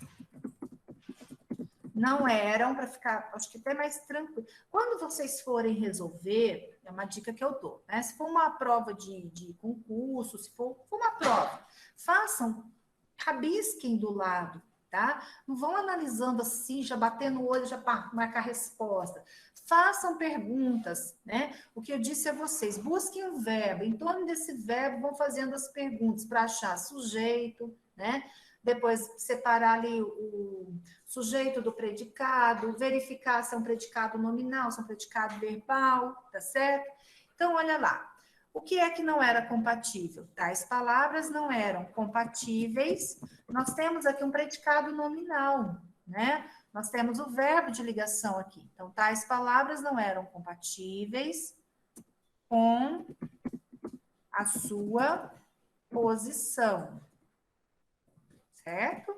não eram, para ficar, acho que até mais tranquilo. Quando vocês forem resolver, é uma dica que eu dou, né? Se for uma prova de concurso, se for uma prova, façam, rabisquem do lado, tá? Não vão analisando assim, já batendo o olho, já marcar a resposta. Façam perguntas, né? O que eu disse a vocês, busquem o verbo, em torno desse verbo vão fazendo as perguntas para achar sujeito, né? Depois separar ali o sujeito do predicado, verificar se é um predicado nominal, se é um predicado verbal, tá certo? Então, olha lá. O que é que não era compatível? Tais palavras não eram compatíveis. Nós temos aqui um predicado nominal, né? Nós temos o verbo de ligação aqui. Então, tais palavras não eram compatíveis com a sua posição, certo?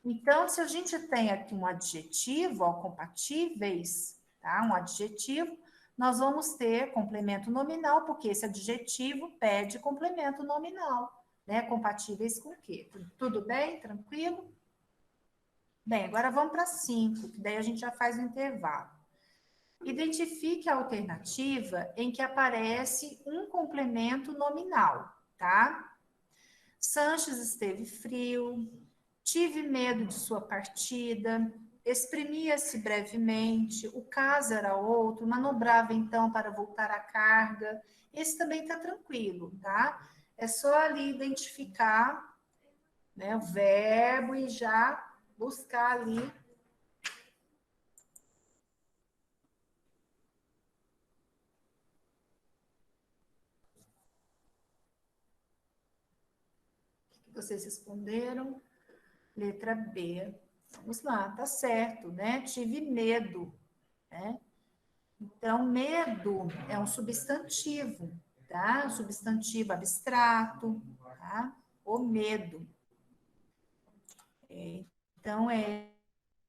Então, se a gente tem aqui um adjetivo, ó, compatíveis, tá? Um adjetivo, nós vamos ter complemento nominal, porque esse adjetivo pede complemento nominal, né? Compatíveis com o quê? Tudo bem? Tranquilo? Bem, agora vamos para 5, que daí a gente já faz o intervalo. Identifique a alternativa em que aparece um complemento nominal, tá? Sanches esteve frio, tive medo de sua partida, exprimia-se brevemente, o caso era outro, manobrava então para voltar à carga. Esse também está tranquilo, tá? É só ali identificar, né, o verbo e já buscar ali. O que vocês responderam? Letra B. Vamos lá, tá certo, né? Tive medo, né? Então, medo é um substantivo, tá? Um substantivo abstrato, tá? O medo. Então, é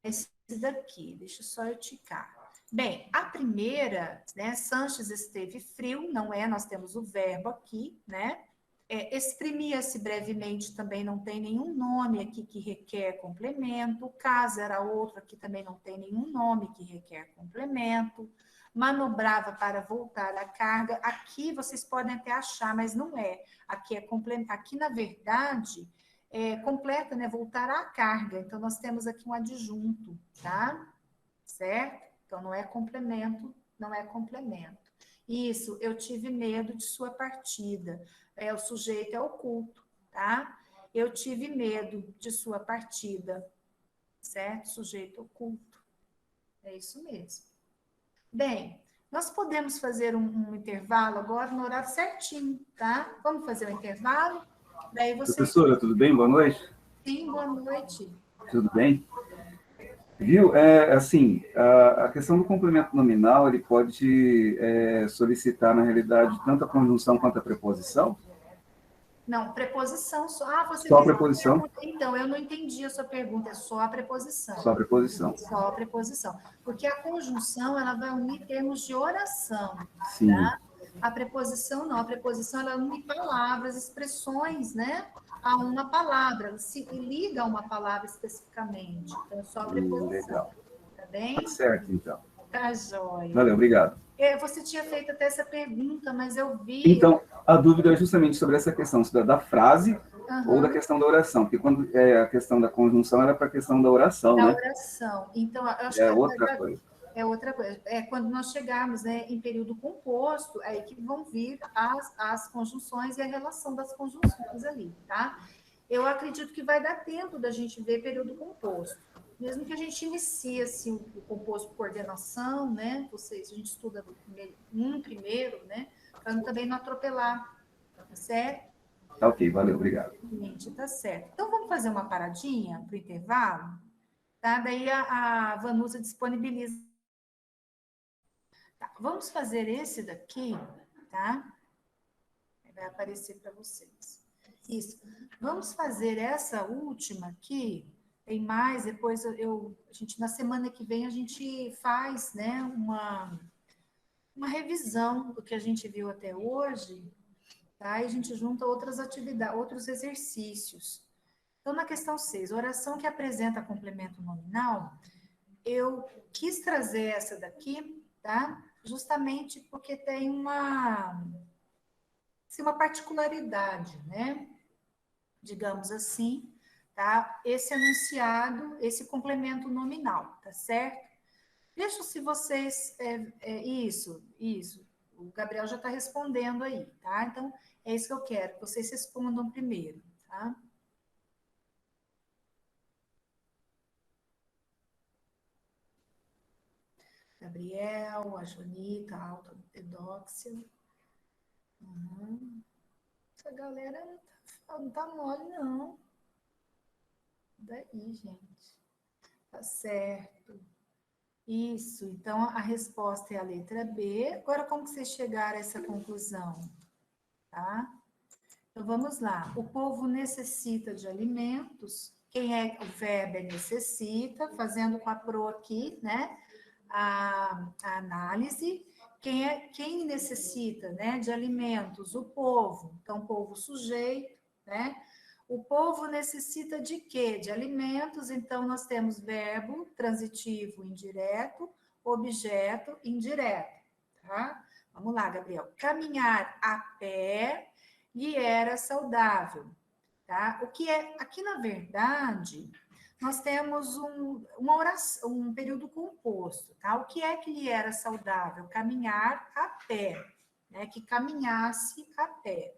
esse daqui. Deixa só eu ticar. Bem, a primeira, né? Sanches esteve frio, não é? Nós temos o verbo aqui, né? Exprimia-se brevemente, também não tem nenhum nome aqui que requer complemento. O caso era outro, aqui também não tem nenhum nome que requer complemento. Manobrava para voltar à carga. Aqui vocês podem até achar, mas não é. Aqui é complemento. Aqui, na verdade, completa, né? Voltar à carga. Então, nós temos aqui um adjunto, tá? Certo? Então, não é complemento, não é complemento. Isso, eu tive medo de sua partida. O sujeito é oculto, tá? Eu tive medo de sua partida, certo? Sujeito oculto. É isso mesmo. Bem, nós podemos fazer um intervalo agora no horário certinho, tá? Vamos fazer o intervalo? Daí vocês... Professora, tudo bem? Boa noite. Sim, boa noite. Tudo bem? Viu? Assim, a questão do complemento nominal, ele pode solicitar, na realidade, tanto a conjunção quanto a preposição? Não, preposição só. Ah, você só a fez preposição? Pergunta. Então, eu não entendi a sua pergunta, é só a preposição. Só a preposição. Só a preposição. Porque a conjunção, ela vai unir termos de oração. Sim. Tá? A preposição não. A preposição, ela une palavras, expressões, né? A uma palavra. Se liga a uma palavra especificamente. Então, é só a preposição. Legal. Tá bem? Certo, então. Tá joia. Valeu, obrigado. Você tinha feito até essa pergunta, mas eu vi... Então, a dúvida é justamente sobre essa questão da frase ou da Aham. questão da oração, porque quando a questão da conjunção era para a questão da oração, Da né? oração. Então, eu acho É que outra coisa. é outra coisa. É quando nós chegarmos, né, em período composto, aí que vão vir as conjunções e a relação das conjunções ali, tá? Eu acredito que vai dar tempo da gente ver período composto. Mesmo que a gente inicie assim, o composto por coordenação, né? Vocês, a gente estuda um primeiro, né? Para também não atropelar, tá certo? Tá ok, valeu, obrigado. Gente, tá certo. Então, vamos fazer uma paradinha para o intervalo, tá? Daí a Vanusa disponibiliza. Tá, vamos fazer esse daqui, tá? Vai aparecer para vocês. Isso. Vamos fazer essa última aqui. Tem mais, depois a gente, na semana que vem, a gente faz, né, uma revisão do que a gente viu até hoje, tá? E a gente junta outras atividades, outros exercícios. Então, na questão 6, oração que apresenta complemento nominal, eu quis trazer essa daqui, tá? Justamente porque tem uma particularidade, né? Digamos assim, tá? Esse enunciado, esse complemento nominal, tá certo? Deixa se vocês. Isso. O Gabriel já está respondendo aí, tá? Então, é isso que eu quero, que vocês respondam primeiro, tá? Gabriel, a Jonita, a Autodóxia. Essa galera não tá mole, não. Daí, gente. Tá certo. Isso. Então, a resposta é a letra B. Agora, como que vocês chegaram a essa conclusão? Tá? Então, vamos lá. O povo necessita de alimentos. Quem é o verbo é necessita, fazendo com a pro aqui, né? A análise. Quem necessita, né, de alimentos? O povo. Então, povo sujeito, né? O povo necessita de quê? De alimentos. Então, nós temos verbo transitivo indireto, objeto indireto, tá? Vamos lá, Gabriel. Caminhar a pé lhe era saudável, tá? O que é, aqui na verdade, nós temos uma oração, um período composto, tá? O que é que lhe era saudável? Caminhar a pé, né? Que caminhasse a pé.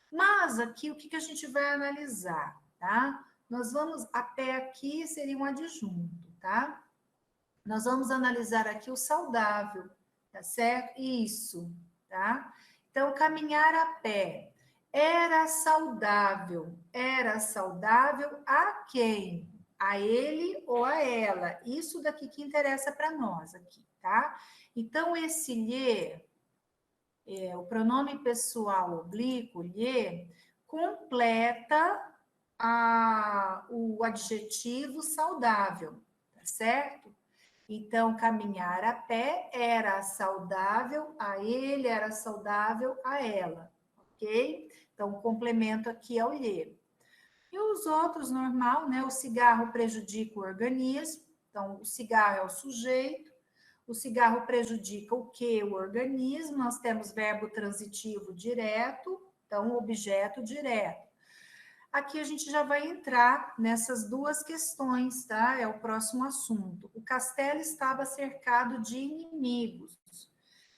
Mas aqui, o que a gente vai analisar, tá? Nós vamos, a pé aqui seria um adjunto, tá? Nós vamos analisar aqui o saudável, tá certo? Isso, tá? Então, caminhar a pé. Era saudável a quem? A ele ou a ela? Isso daqui que interessa para nós aqui, tá? Então, esse lhe, o pronome pessoal oblíquo, lhe, completa o adjetivo saudável, tá certo? Então, caminhar a pé era saudável a ele, era saudável a ela, ok? Então, o complemento aqui é o lhe. E os outros, normal, né? O cigarro prejudica o organismo, então, o cigarro é o sujeito, o cigarro prejudica o quê? O organismo, nós temos verbo transitivo direto, então, objeto direto. Aqui a gente já vai entrar nessas duas questões, tá? É o próximo assunto. O castelo estava cercado de inimigos.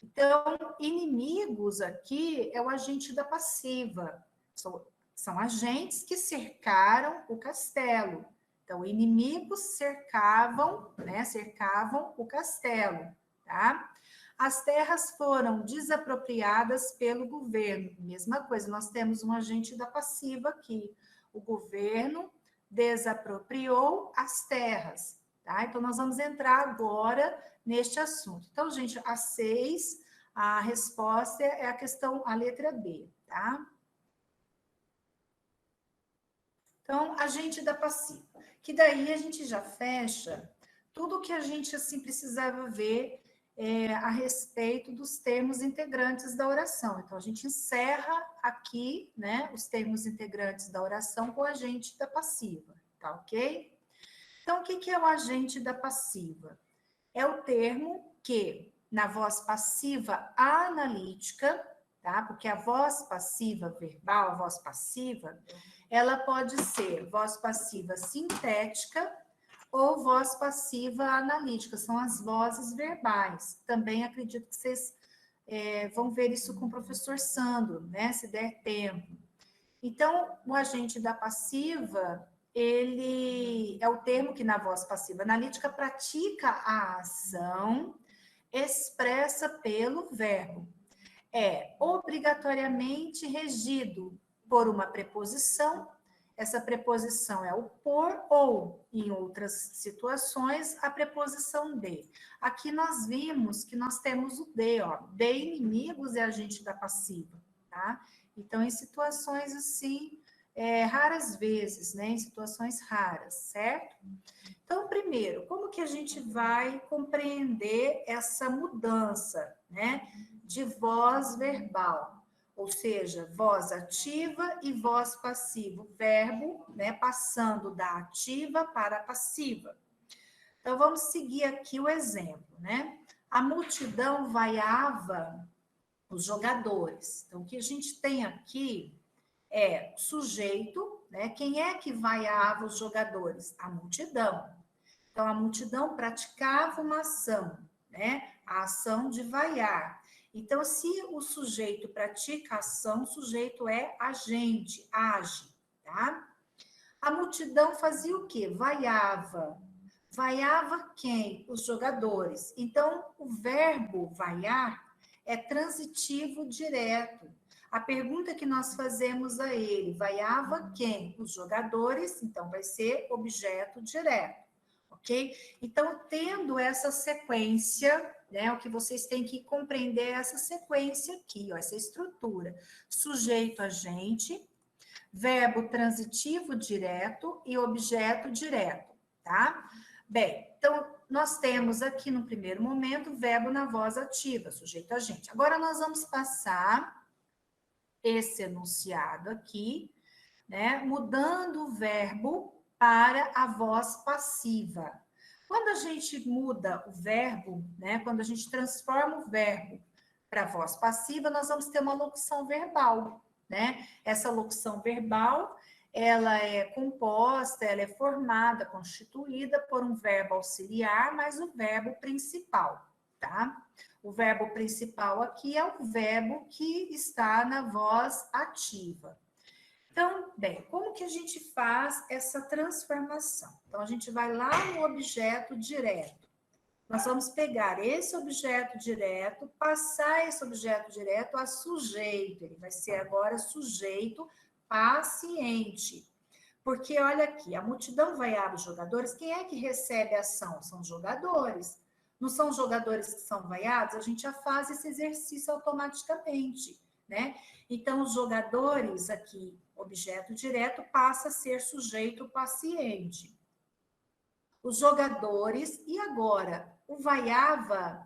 Então, inimigos aqui é o agente da passiva. São agentes que cercaram o castelo. Então, inimigos cercavam, né? Cercavam o castelo, tá? As terras foram desapropriadas pelo governo. Mesma coisa, nós temos um agente da passiva aqui. O governo desapropriou as terras, tá? Então, nós vamos entrar agora neste assunto. Então, gente, a 6, a resposta é a questão, a letra B, tá? Então, agente da passiva. Que daí a gente já fecha tudo que a gente, assim, precisava ver a respeito dos termos integrantes da oração. Então, a gente encerra aqui, né, os termos integrantes da oração com o agente da passiva, tá ok? Então, o que é o agente da passiva? É o termo que na voz passiva analítica, tá? Porque a voz passiva verbal, a voz passiva, ela pode ser voz passiva sintética ou voz passiva analítica, são as vozes verbais. Também acredito que vocês vão ver isso com o professor Sandro, né? Se der tempo. Então, o agente da passiva, ele é o termo que na voz passiva analítica pratica a ação expressa pelo verbo. É obrigatoriamente regido por uma preposição. Essa preposição é o por ou, em outras situações, a preposição de. Aqui nós vimos que nós temos o de, ó. De inimigos é agente da passiva, tá? Então, em situações assim, raras vezes, né? Em situações raras, certo? Então, primeiro, como que a gente vai compreender essa mudança, né? De voz verbal? Ou seja, voz ativa e voz passiva, o verbo, né, passando da ativa para a passiva. Então, vamos seguir aqui o exemplo, né? A multidão vaiava os jogadores. Então, o que a gente tem aqui é sujeito, né? Quem é que vaiava os jogadores? A multidão. Então, a multidão praticava uma ação, né? A ação de vaiar. Então, se o sujeito pratica a ação, o sujeito é agente, age, tá? A multidão fazia o quê? Vaiava. Vaiava quem? Os jogadores. Então, o verbo vaiar é transitivo direto. A pergunta que nós fazemos a ele, vaiava quem? Os jogadores, então vai ser objeto direto. Ok? Então, tendo essa sequência, né, o que vocês têm que compreender é essa sequência aqui, ó, essa estrutura. Sujeito, agente, verbo transitivo direto e objeto direto, tá? Bem, então, nós temos aqui no primeiro momento o verbo na voz ativa, sujeito, agente. Agora, nós vamos passar esse enunciado aqui, né, mudando o verbo para a voz passiva. Quando a gente muda o verbo, né, quando a gente transforma o verbo para a voz passiva, nós vamos ter uma locução verbal, né? Essa locução verbal, ela é composta, ela é formada, constituída por um verbo auxiliar, mais o verbo principal, tá? O verbo principal aqui é o verbo que está na voz ativa. Então, bem, como que a gente faz essa transformação? Então, a gente vai lá no objeto direto. Nós vamos pegar esse objeto direto, passar esse objeto direto a sujeito. Ele vai ser agora sujeito paciente. Porque, olha aqui, a multidão vaiava os jogadores. Quem é que recebe a ação? São os jogadores. Não são os jogadores que são vaiados? A gente já faz esse exercício automaticamente, né? Então, os jogadores aqui, objeto direto, passa a ser sujeito paciente. Os jogadores, e agora? O vaiava,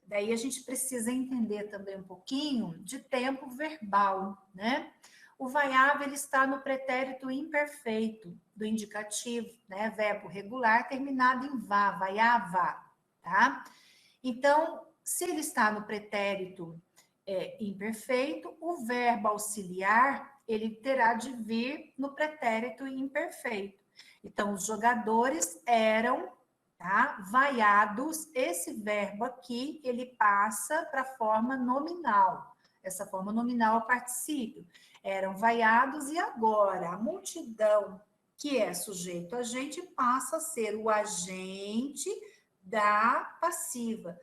daí a gente precisa entender também um pouquinho de tempo verbal, né? O vaiava, ele está no pretérito imperfeito do indicativo, né? Verbo regular terminado em vá, vaiava, tá? Então, se ele está no pretérito imperfeito, o verbo auxiliar, ele terá de vir no pretérito imperfeito. Então, os jogadores eram, tá, vaiados. Esse verbo aqui, ele passa para a forma nominal. Essa forma nominal é o particípio. Eram vaiados e agora a multidão, que é sujeito agente, passa a ser o agente da passiva.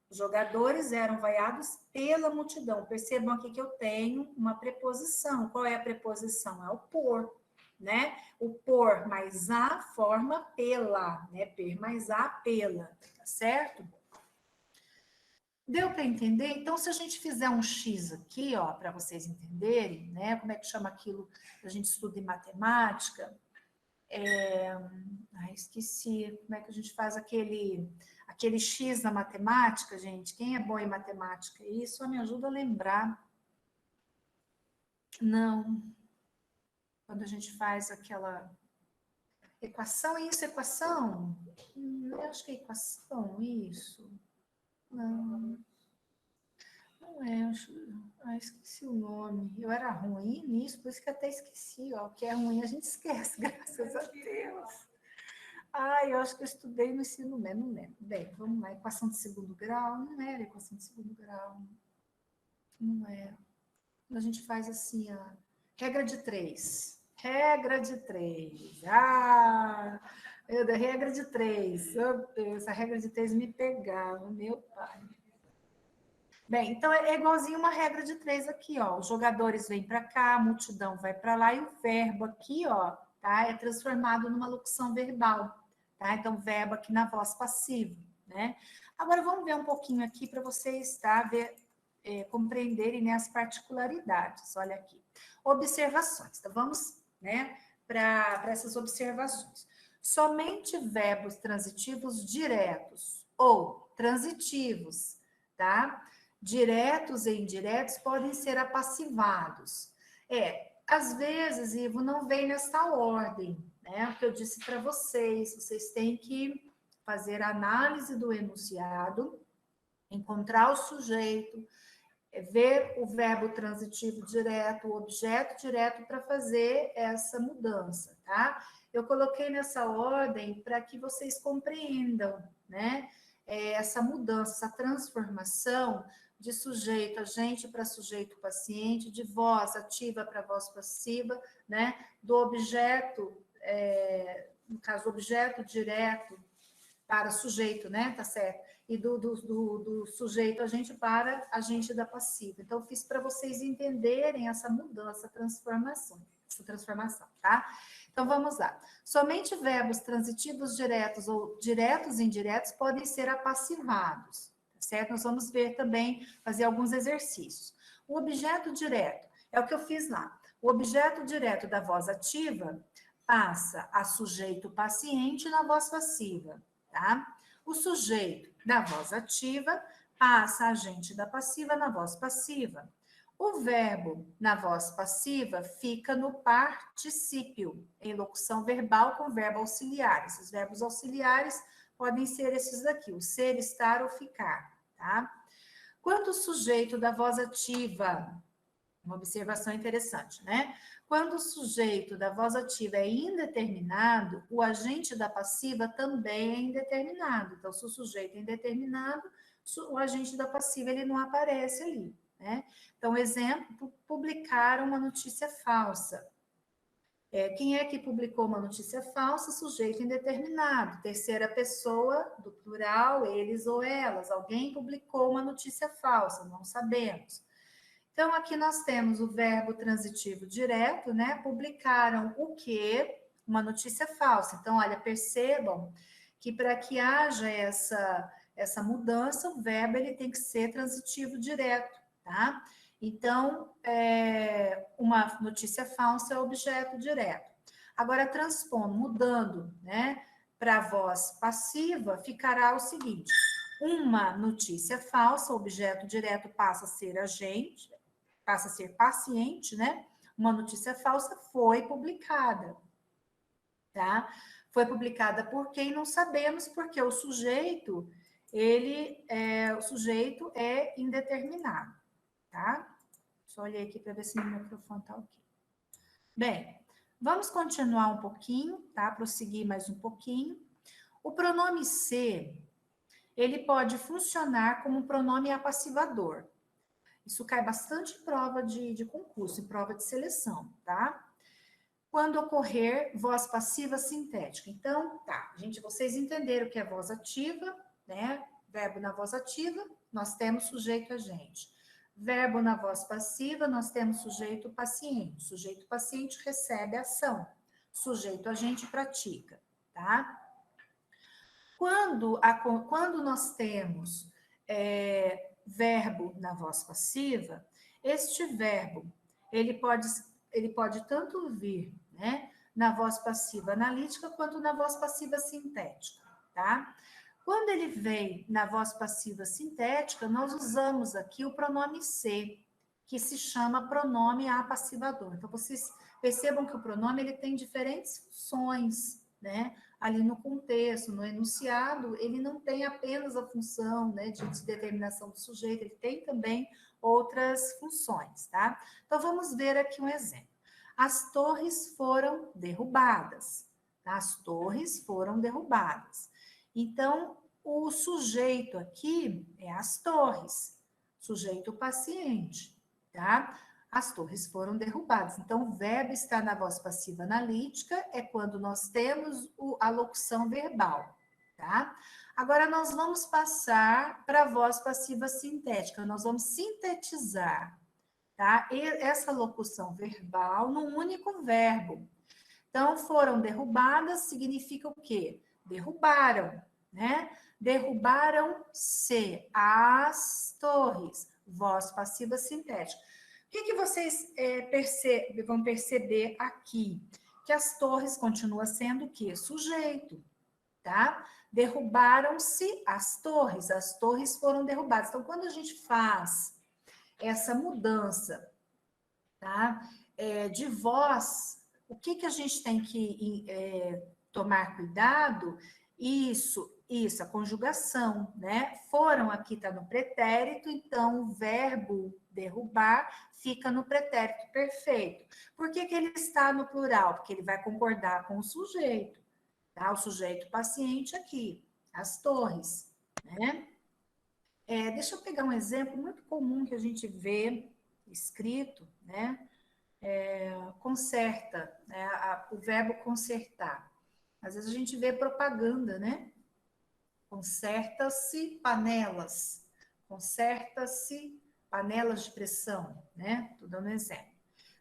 Os jogadores eram vaiados pela multidão. Percebam aqui que eu tenho uma preposição. Qual é a preposição? É o por, né? O por mais a forma pela, né? Per mais a pela, tá certo? Deu para entender? Então, se a gente fizer um X aqui, ó, para vocês entenderem, né? Como é que chama aquilo que a gente estuda em matemática? Esqueci. Como é que a gente faz aquele X na matemática, gente? Quem é bom em matemática? Isso me ajuda a lembrar. Não. Quando a gente faz aquela equação, isso, equação? Eu acho que é equação, isso. Não, não é. Esqueci o nome. Eu era ruim nisso, por isso que até esqueci. Ó, o que é ruim a gente esquece, graças a Deus. Eu acho que eu estudei no ensino médio, não lembro. Bem, vamos lá. Equação de segundo grau? Não era equação de segundo grau. Não é. Quando a gente faz assim, a regra de 3. Regra de 3. Meu Deus, regra de 3. Meu Deus, essa regra de 3 me pegava, meu pai. Bem, então é igualzinho uma regra de 3 aqui, ó. Os jogadores vêm para cá, a multidão vai para lá e o verbo aqui, ó, tá? É transformado numa locução verbal, tá? Então, verbo aqui na voz passiva, né? Agora, vamos ver um pouquinho aqui para vocês, tá? Compreenderem, né, as particularidades. Olha aqui. Observações. Então, vamos, né, para essas observações. Somente verbos transitivos diretos ou transitivos, tá? Diretos e indiretos podem ser apassivados. Às vezes, Ivo, não vem nessa ordem, né? O que eu disse para vocês têm que fazer a análise do enunciado, encontrar o sujeito, ver o verbo transitivo direto, o objeto direto para fazer essa mudança, tá? Eu coloquei nessa ordem para que vocês compreendam, né? Essa mudança, essa transformação de sujeito agente para sujeito paciente, de voz ativa para voz passiva, né? Do objeto, no caso, objeto direto para sujeito, né? Tá certo? E do sujeito agente para agente da passiva. Então, eu fiz para vocês entenderem essa mudança, essa transformação, tá? Então, vamos lá. Somente verbos transitivos diretos ou diretos e indiretos podem ser apassivados, tá certo? Nós vamos ver também, fazer alguns exercícios. O objeto direto é o que eu fiz lá. O objeto direto da voz ativa passa a sujeito paciente na voz passiva, tá? O sujeito da voz ativa passa a agente da passiva na voz passiva. O verbo na voz passiva fica no particípio, em locução verbal com verbo auxiliar. Esses verbos auxiliares podem ser esses daqui, o ser, estar ou ficar, tá? Quando o sujeito da voz ativa, uma observação interessante, né? Quando o sujeito da voz ativa é indeterminado, o agente da passiva também é indeterminado. Então, se o sujeito é indeterminado, o agente da passiva ele não aparece ali, né? Então, exemplo, publicar uma notícia falsa. Quem é que publicou uma notícia falsa? Sujeito indeterminado. Terceira pessoa, do plural, eles ou elas. Alguém publicou uma notícia falsa, não sabemos. Então, aqui nós temos o verbo transitivo direto, né? Publicaram o quê? Uma notícia falsa. Então, olha, percebam que para que haja essa mudança, o verbo ele tem que ser transitivo direto, tá? Então, uma notícia falsa é objeto direto. Agora, transpondo, mudando, né? Para a voz passiva, ficará o seguinte: uma notícia falsa, objeto direto passa a ser agente, passa a ser paciente, né? Uma notícia falsa foi publicada, tá? Foi publicada por quem não sabemos, porque o sujeito, o sujeito é indeterminado, tá? Só olhei aqui para ver se meu microfone tá ok. Bem, vamos continuar um pouquinho, tá? Prosseguir mais um pouquinho. O pronome ser, ele pode funcionar como um pronome apassivador. Isso cai bastante em prova de concurso, em prova de seleção, tá? Quando ocorrer voz passiva sintética. Então, tá, gente, vocês entenderam o que é voz ativa, né? Verbo na voz ativa, nós temos sujeito agente. Verbo na voz passiva, nós temos sujeito paciente. Sujeito paciente recebe ação. Sujeito agente pratica, tá? Quando nós temos verbo na voz passiva, este verbo, ele pode tanto vir, né, na voz passiva analítica, quanto na voz passiva sintética, tá? Quando ele vem na voz passiva sintética, nós usamos aqui o pronome ser, que se chama pronome apassivador. Então, vocês percebam que o pronome ele tem diferentes funções, né? Ali no contexto, no enunciado, ele não tem apenas a função, né, de determinação do sujeito, ele tem também outras funções, tá? Então, vamos ver aqui um exemplo. As torres foram derrubadas, tá? As torres foram derrubadas. Então, o sujeito aqui é as torres, sujeito paciente, tá? As torres foram derrubadas. Então, o verbo está na voz passiva analítica, é quando nós temos a locução verbal, tá? Agora, nós vamos passar para a voz passiva sintética, nós vamos sintetizar, tá? E essa locução verbal num único verbo. Então, foram derrubadas significa o quê? Derrubaram, né? Derrubaram-se as torres, voz passiva sintética. O que vocês vão perceber aqui? Que as torres continuam sendo o quê? Sujeito, tá? Derrubaram-se as torres foram derrubadas. Então, quando a gente faz essa mudança, tá? De voz, o que a gente tem que tomar cuidado? Isso, a conjugação, né? Foram aqui está no pretérito, então o verbo derrubar fica no pretérito perfeito. Por que ele está no plural? Porque ele vai concordar com o sujeito, tá? O sujeito paciente aqui, as torres, né? Deixa eu pegar um exemplo muito comum que a gente vê escrito, né? Conserta, né? O verbo consertar. Às vezes a gente vê propaganda, né? Conserta-se panelas, conserta-se panelas de pressão, né? Estou dando um exemplo.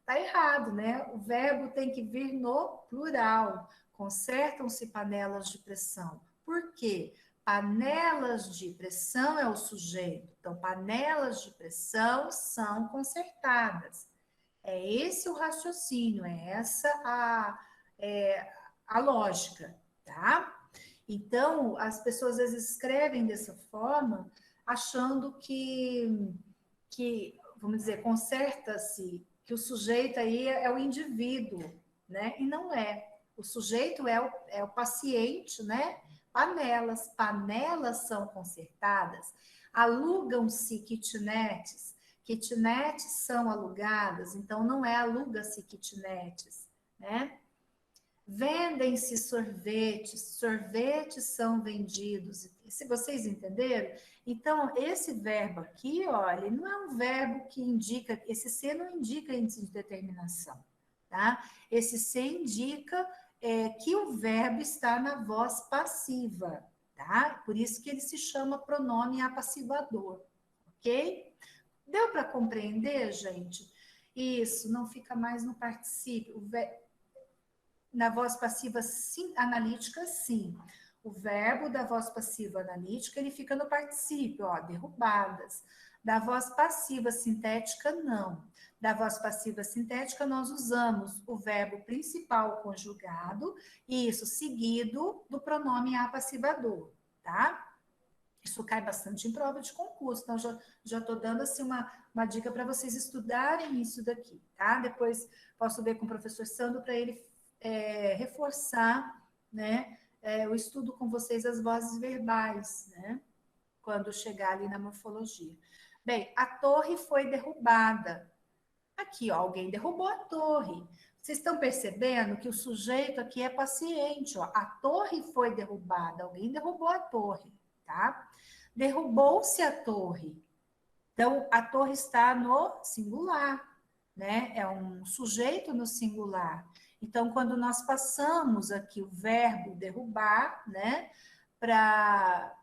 Tá errado, né? O verbo tem que vir no plural. Consertam-se panelas de pressão. Por quê? Panelas de pressão é o sujeito. Então, panelas de pressão são consertadas. É esse o raciocínio, é essa a lógica, tá? Então, as pessoas às vezes escrevem dessa forma, achando que vamos dizer, conserta-se, que o sujeito aí é o indivíduo, né? E não é. O sujeito é o paciente, né? Panelas são consertadas, alugam-se kitnets, kitnets são alugadas, então não é aluga-se kitnets, né? Vendem-se sorvetes, sorvetes são vendidos. Se vocês entenderam? Então, esse verbo aqui, olha, ele não é um verbo que indica, esse C não indica índice de determinação, tá? Esse C indica que o verbo está na voz passiva, tá? Por isso que ele se chama pronome apassivador, ok? Deu para compreender, gente? Isso, não fica mais no particípio. Na voz passiva analítica, sim. O verbo da voz passiva analítica, ele fica no particípio, ó, derrubadas. Da voz passiva sintética, não. Da voz passiva sintética, nós usamos o verbo principal conjugado, e isso seguido do pronome apassivador, tá? Isso cai bastante em prova de concurso, então já estou dando assim uma dica para vocês estudarem isso daqui, tá? Depois posso ver com o professor Sandro para ele reforçar, né, o estudo com vocês das vozes verbais, né, quando chegar ali na morfologia. Bem, a torre foi derrubada. Aqui, ó, alguém derrubou a torre. Vocês estão percebendo que o sujeito aqui é paciente, ó. A torre foi derrubada, alguém derrubou a torre, tá? Derrubou-se a torre. Então, a torre está no singular, né? É um sujeito no singular. Então, quando nós passamos aqui o verbo derrubar, né, para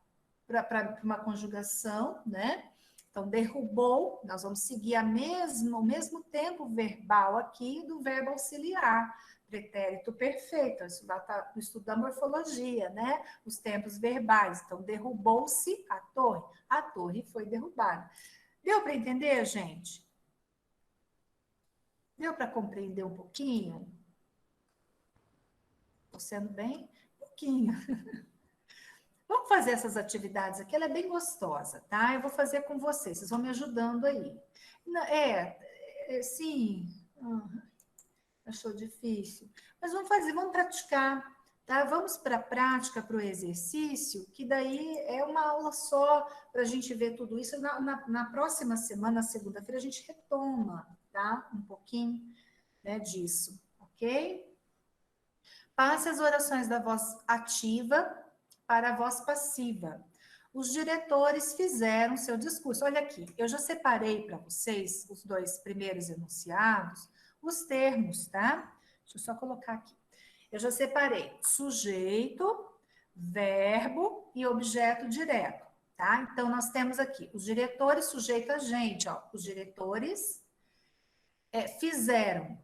uma conjugação, né? Então, derrubou, nós vamos seguir o mesmo tempo verbal aqui do verbo auxiliar, pretérito perfeito, isso está no estudo da morfologia, né? Os tempos verbais. Então, derrubou-se a torre foi derrubada. Deu para entender, gente? Deu para compreender um pouquinho? Estou sendo bem? Um pouquinho. Vamos fazer essas atividades aqui, ela é bem gostosa, tá? Eu vou fazer com vocês vão me ajudando aí. Sim, achou difícil. Mas vamos fazer, vamos praticar, Tá? Vamos para a prática, para o exercício, que daí é uma aula só para a gente ver tudo isso. Na próxima semana, segunda-feira, a gente retoma, tá? Um pouquinho, né, disso, ok? Passe as orações da voz ativa para a voz passiva. Os diretores fizeram seu discurso. Olha aqui, eu já separei para vocês os dois primeiros enunciados, os termos, tá? Deixa eu só colocar aqui. Eu já separei sujeito, verbo e objeto direto, tá? Então, nós temos aqui os diretores, sujeito a gente, ó. Os diretores fizeram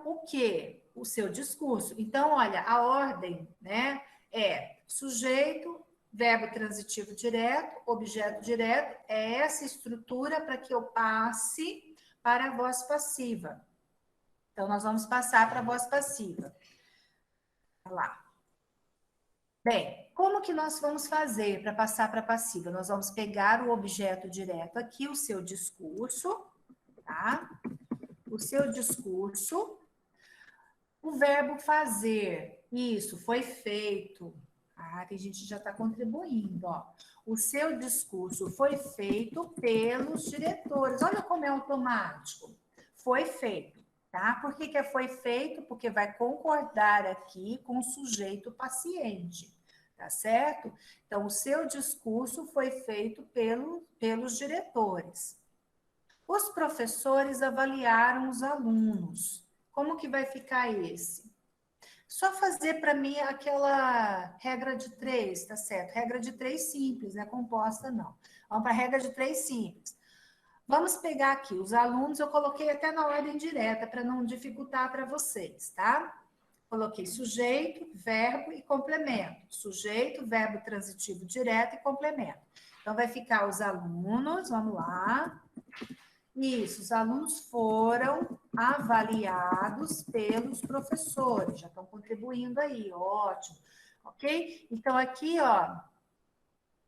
o quê? O seu discurso. Então, olha, a ordem, né, é sujeito, verbo transitivo direto, objeto direto, é essa estrutura para que eu passe para a voz passiva. Então, nós vamos passar para a voz passiva. Olha lá. Bem, como que nós vamos fazer para passar para a passiva? Nós vamos pegar o objeto direto aqui, o seu discurso, tá? O seu discurso. O verbo fazer, isso, foi feito. Ah, tem gente que já está contribuindo, ó. O seu discurso foi feito pelos diretores. Olha como é automático. Foi feito, tá? Por que foi feito? Porque vai concordar aqui com o sujeito paciente, tá certo? Então, o seu discurso foi feito pelos diretores. Os professores avaliaram os alunos. Como que vai ficar esse? Só fazer para mim aquela regra de 3, tá certo? Regra de 3 simples, não é composta, não. Vamos para a regra de 3 simples. Vamos pegar aqui, os alunos eu coloquei até na ordem direta, para não dificultar para vocês, tá? Coloquei sujeito, verbo e complemento. Sujeito, verbo transitivo direto e complemento. Então, vai ficar os alunos, vamos lá. Isso, os alunos foram avaliados pelos professores, já estão contribuindo aí, ótimo, ok? Então, aqui, ó,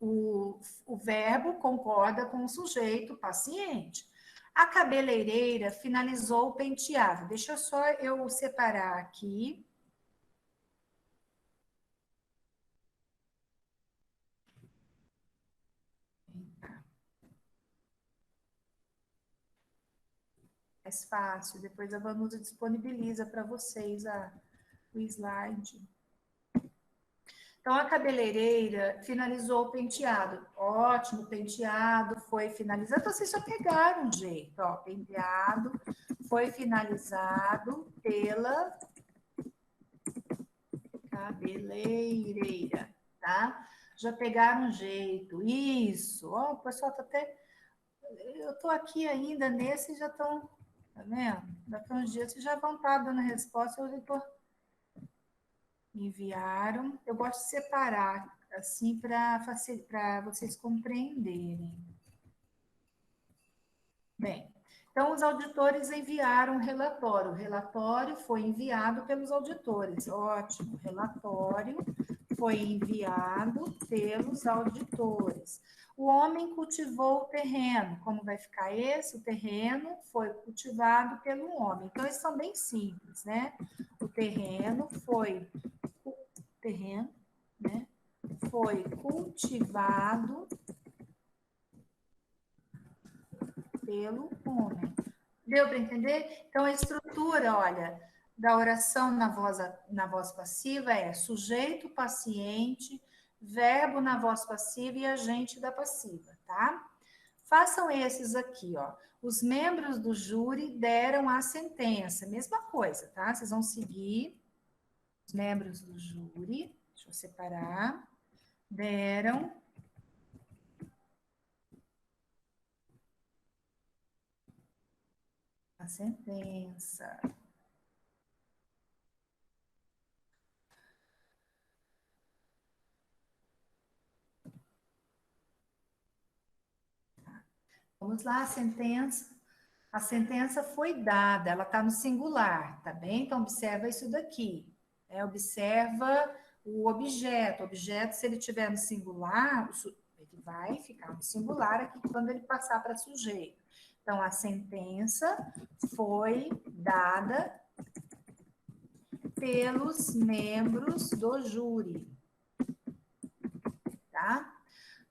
o verbo concorda com o sujeito paciente. A cabeleireira finalizou o penteado. Deixa só eu separar aqui. Mais fácil, depois a Vanusa disponibiliza para vocês o slide. Então, a cabeleireira finalizou o penteado. Ótimo, o penteado foi finalizado. Então, vocês só pegaram um jeito, ó. Penteado foi finalizado pela cabeleireira, tá? Já pegaram um jeito. Isso. Ó, o pessoal tá até... Eu tô aqui ainda nesse e já estão... Tá vendo? Daqui a uns dias vocês já vão estar dando resposta. Eu tô... Enviaram. Eu gosto de separar, assim, para vocês compreenderem. Bem, então os auditores enviaram um relatório. O relatório foi enviado pelos auditores. Ótimo. O relatório foi enviado pelos auditores. O homem cultivou o terreno. Como vai ficar esse? O terreno foi cultivado pelo homem. Então, eles são bem simples, né? O terreno, né, foi cultivado pelo homem. Deu para entender? Então, a estrutura, olha, da oração na voz passiva é sujeito, paciente, verbo na voz passiva e agente da passiva, tá? Façam esses aqui, ó. Os membros do júri deram a sentença. Mesma coisa, tá? Vocês vão seguir os membros do júri. Deixa eu separar. Deram a sentença. Vamos lá, a sentença. A sentença foi dada, ela está no singular, tá bem? Então, observa isso daqui. Né? Observa o objeto. O objeto, se ele estiver no singular, ele vai ficar no singular aqui quando ele passar para sujeito. Então, a sentença foi dada pelos membros do júri. Tá?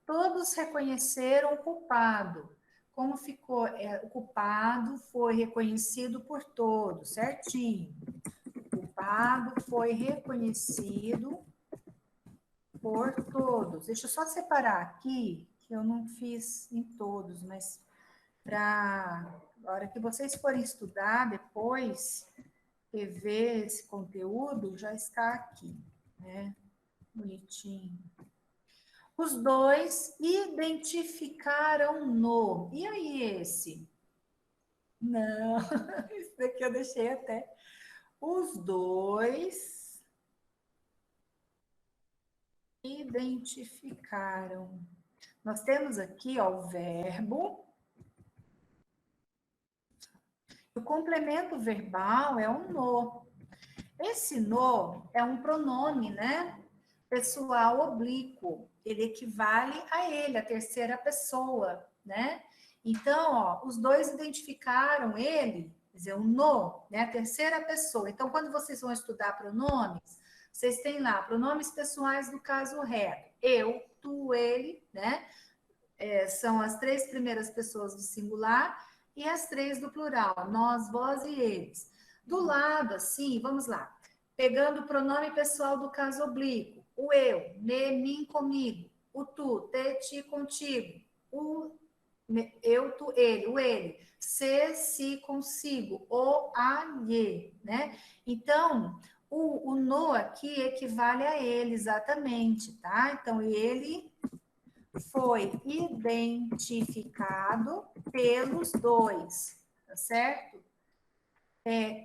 Todos reconheceram o culpado. Como ficou? O culpado foi reconhecido por todos, certinho. O culpado foi reconhecido por todos. Deixa eu só separar aqui, que eu não fiz em todos, mas para a hora que vocês forem estudar depois, rever esse conteúdo, já está aqui, né? Bonitinho. Os dois identificaram-no. E aí, esse? Não, esse daqui eu deixei até. Os dois identificaram. Nós temos aqui, ó, o verbo. O complemento verbal é um no. Esse no é um pronome, né? Pessoal oblíquo. Ele equivale a ele, a terceira pessoa, né? Então, ó, os dois identificaram ele, quer dizer, o no, né? A terceira pessoa. Então, quando vocês vão estudar pronomes, vocês têm lá pronomes pessoais do caso reto. Eu, tu, ele, né? São as três primeiras pessoas do singular e as três do plural, nós, vós e eles. Do lado, assim, vamos lá. Pegando o pronome pessoal do caso oblíquo. O eu, me, mim, comigo. O tu, te, ti, contigo. O eu, tu, ele. O ele, se, si, consigo. O, a, lhe, né? Então, o no aqui equivale a ele, exatamente, tá? Então, ele foi identificado pelos dois, tá certo?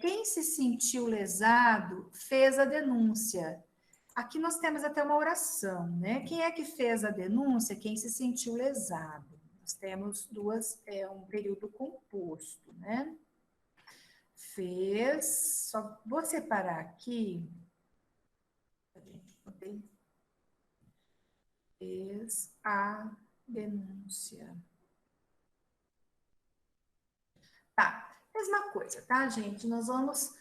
Quem se sentiu lesado fez a denúncia. Aqui nós temos até uma oração, né? Quem é que fez a denúncia? Quem se sentiu lesado. Nós temos um período composto, né? Fez, só vou separar aqui, a gente poder, fez a denúncia. Tá, mesma coisa, tá, gente? Nós vamos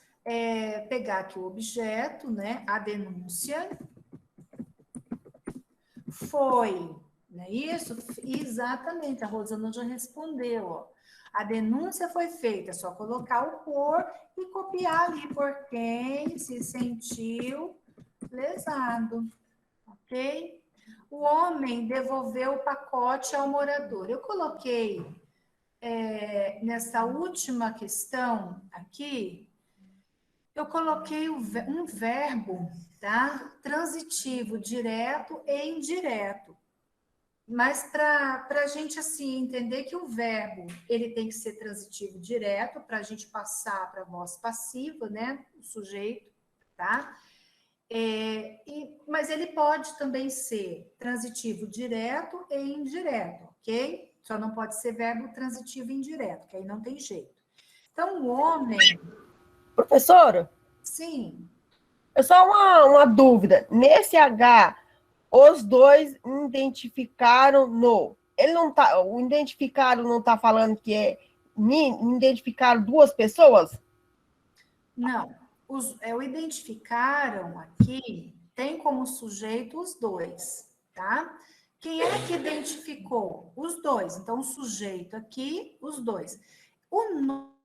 pegar aqui o objeto, né? A denúncia foi, não é isso? Exatamente, a Rosana já respondeu, ó. A denúncia foi feita, é só colocar o por e copiar ali por quem se sentiu lesado, ok? O homem devolveu o pacote ao morador. Eu coloquei nessa última questão aqui, eu coloquei um verbo, tá? Transitivo, direto e indireto. Mas para a gente, assim, entender que o verbo, ele tem que ser transitivo direto, para a gente passar para a voz passiva, né? O sujeito, tá? Mas ele pode também ser transitivo direto e indireto, ok? Só não pode ser verbo transitivo indireto, que aí não tem jeito. Então, o homem... Professora? Sim. É só uma dúvida. Nesse H, os dois identificaram no. Ele não tá, o identificaram não está falando que identificaram duas pessoas? Não. O identificaram aqui tem como sujeito os dois, tá? Quem é que identificou? Os dois. Então, o sujeito aqui, os dois. O no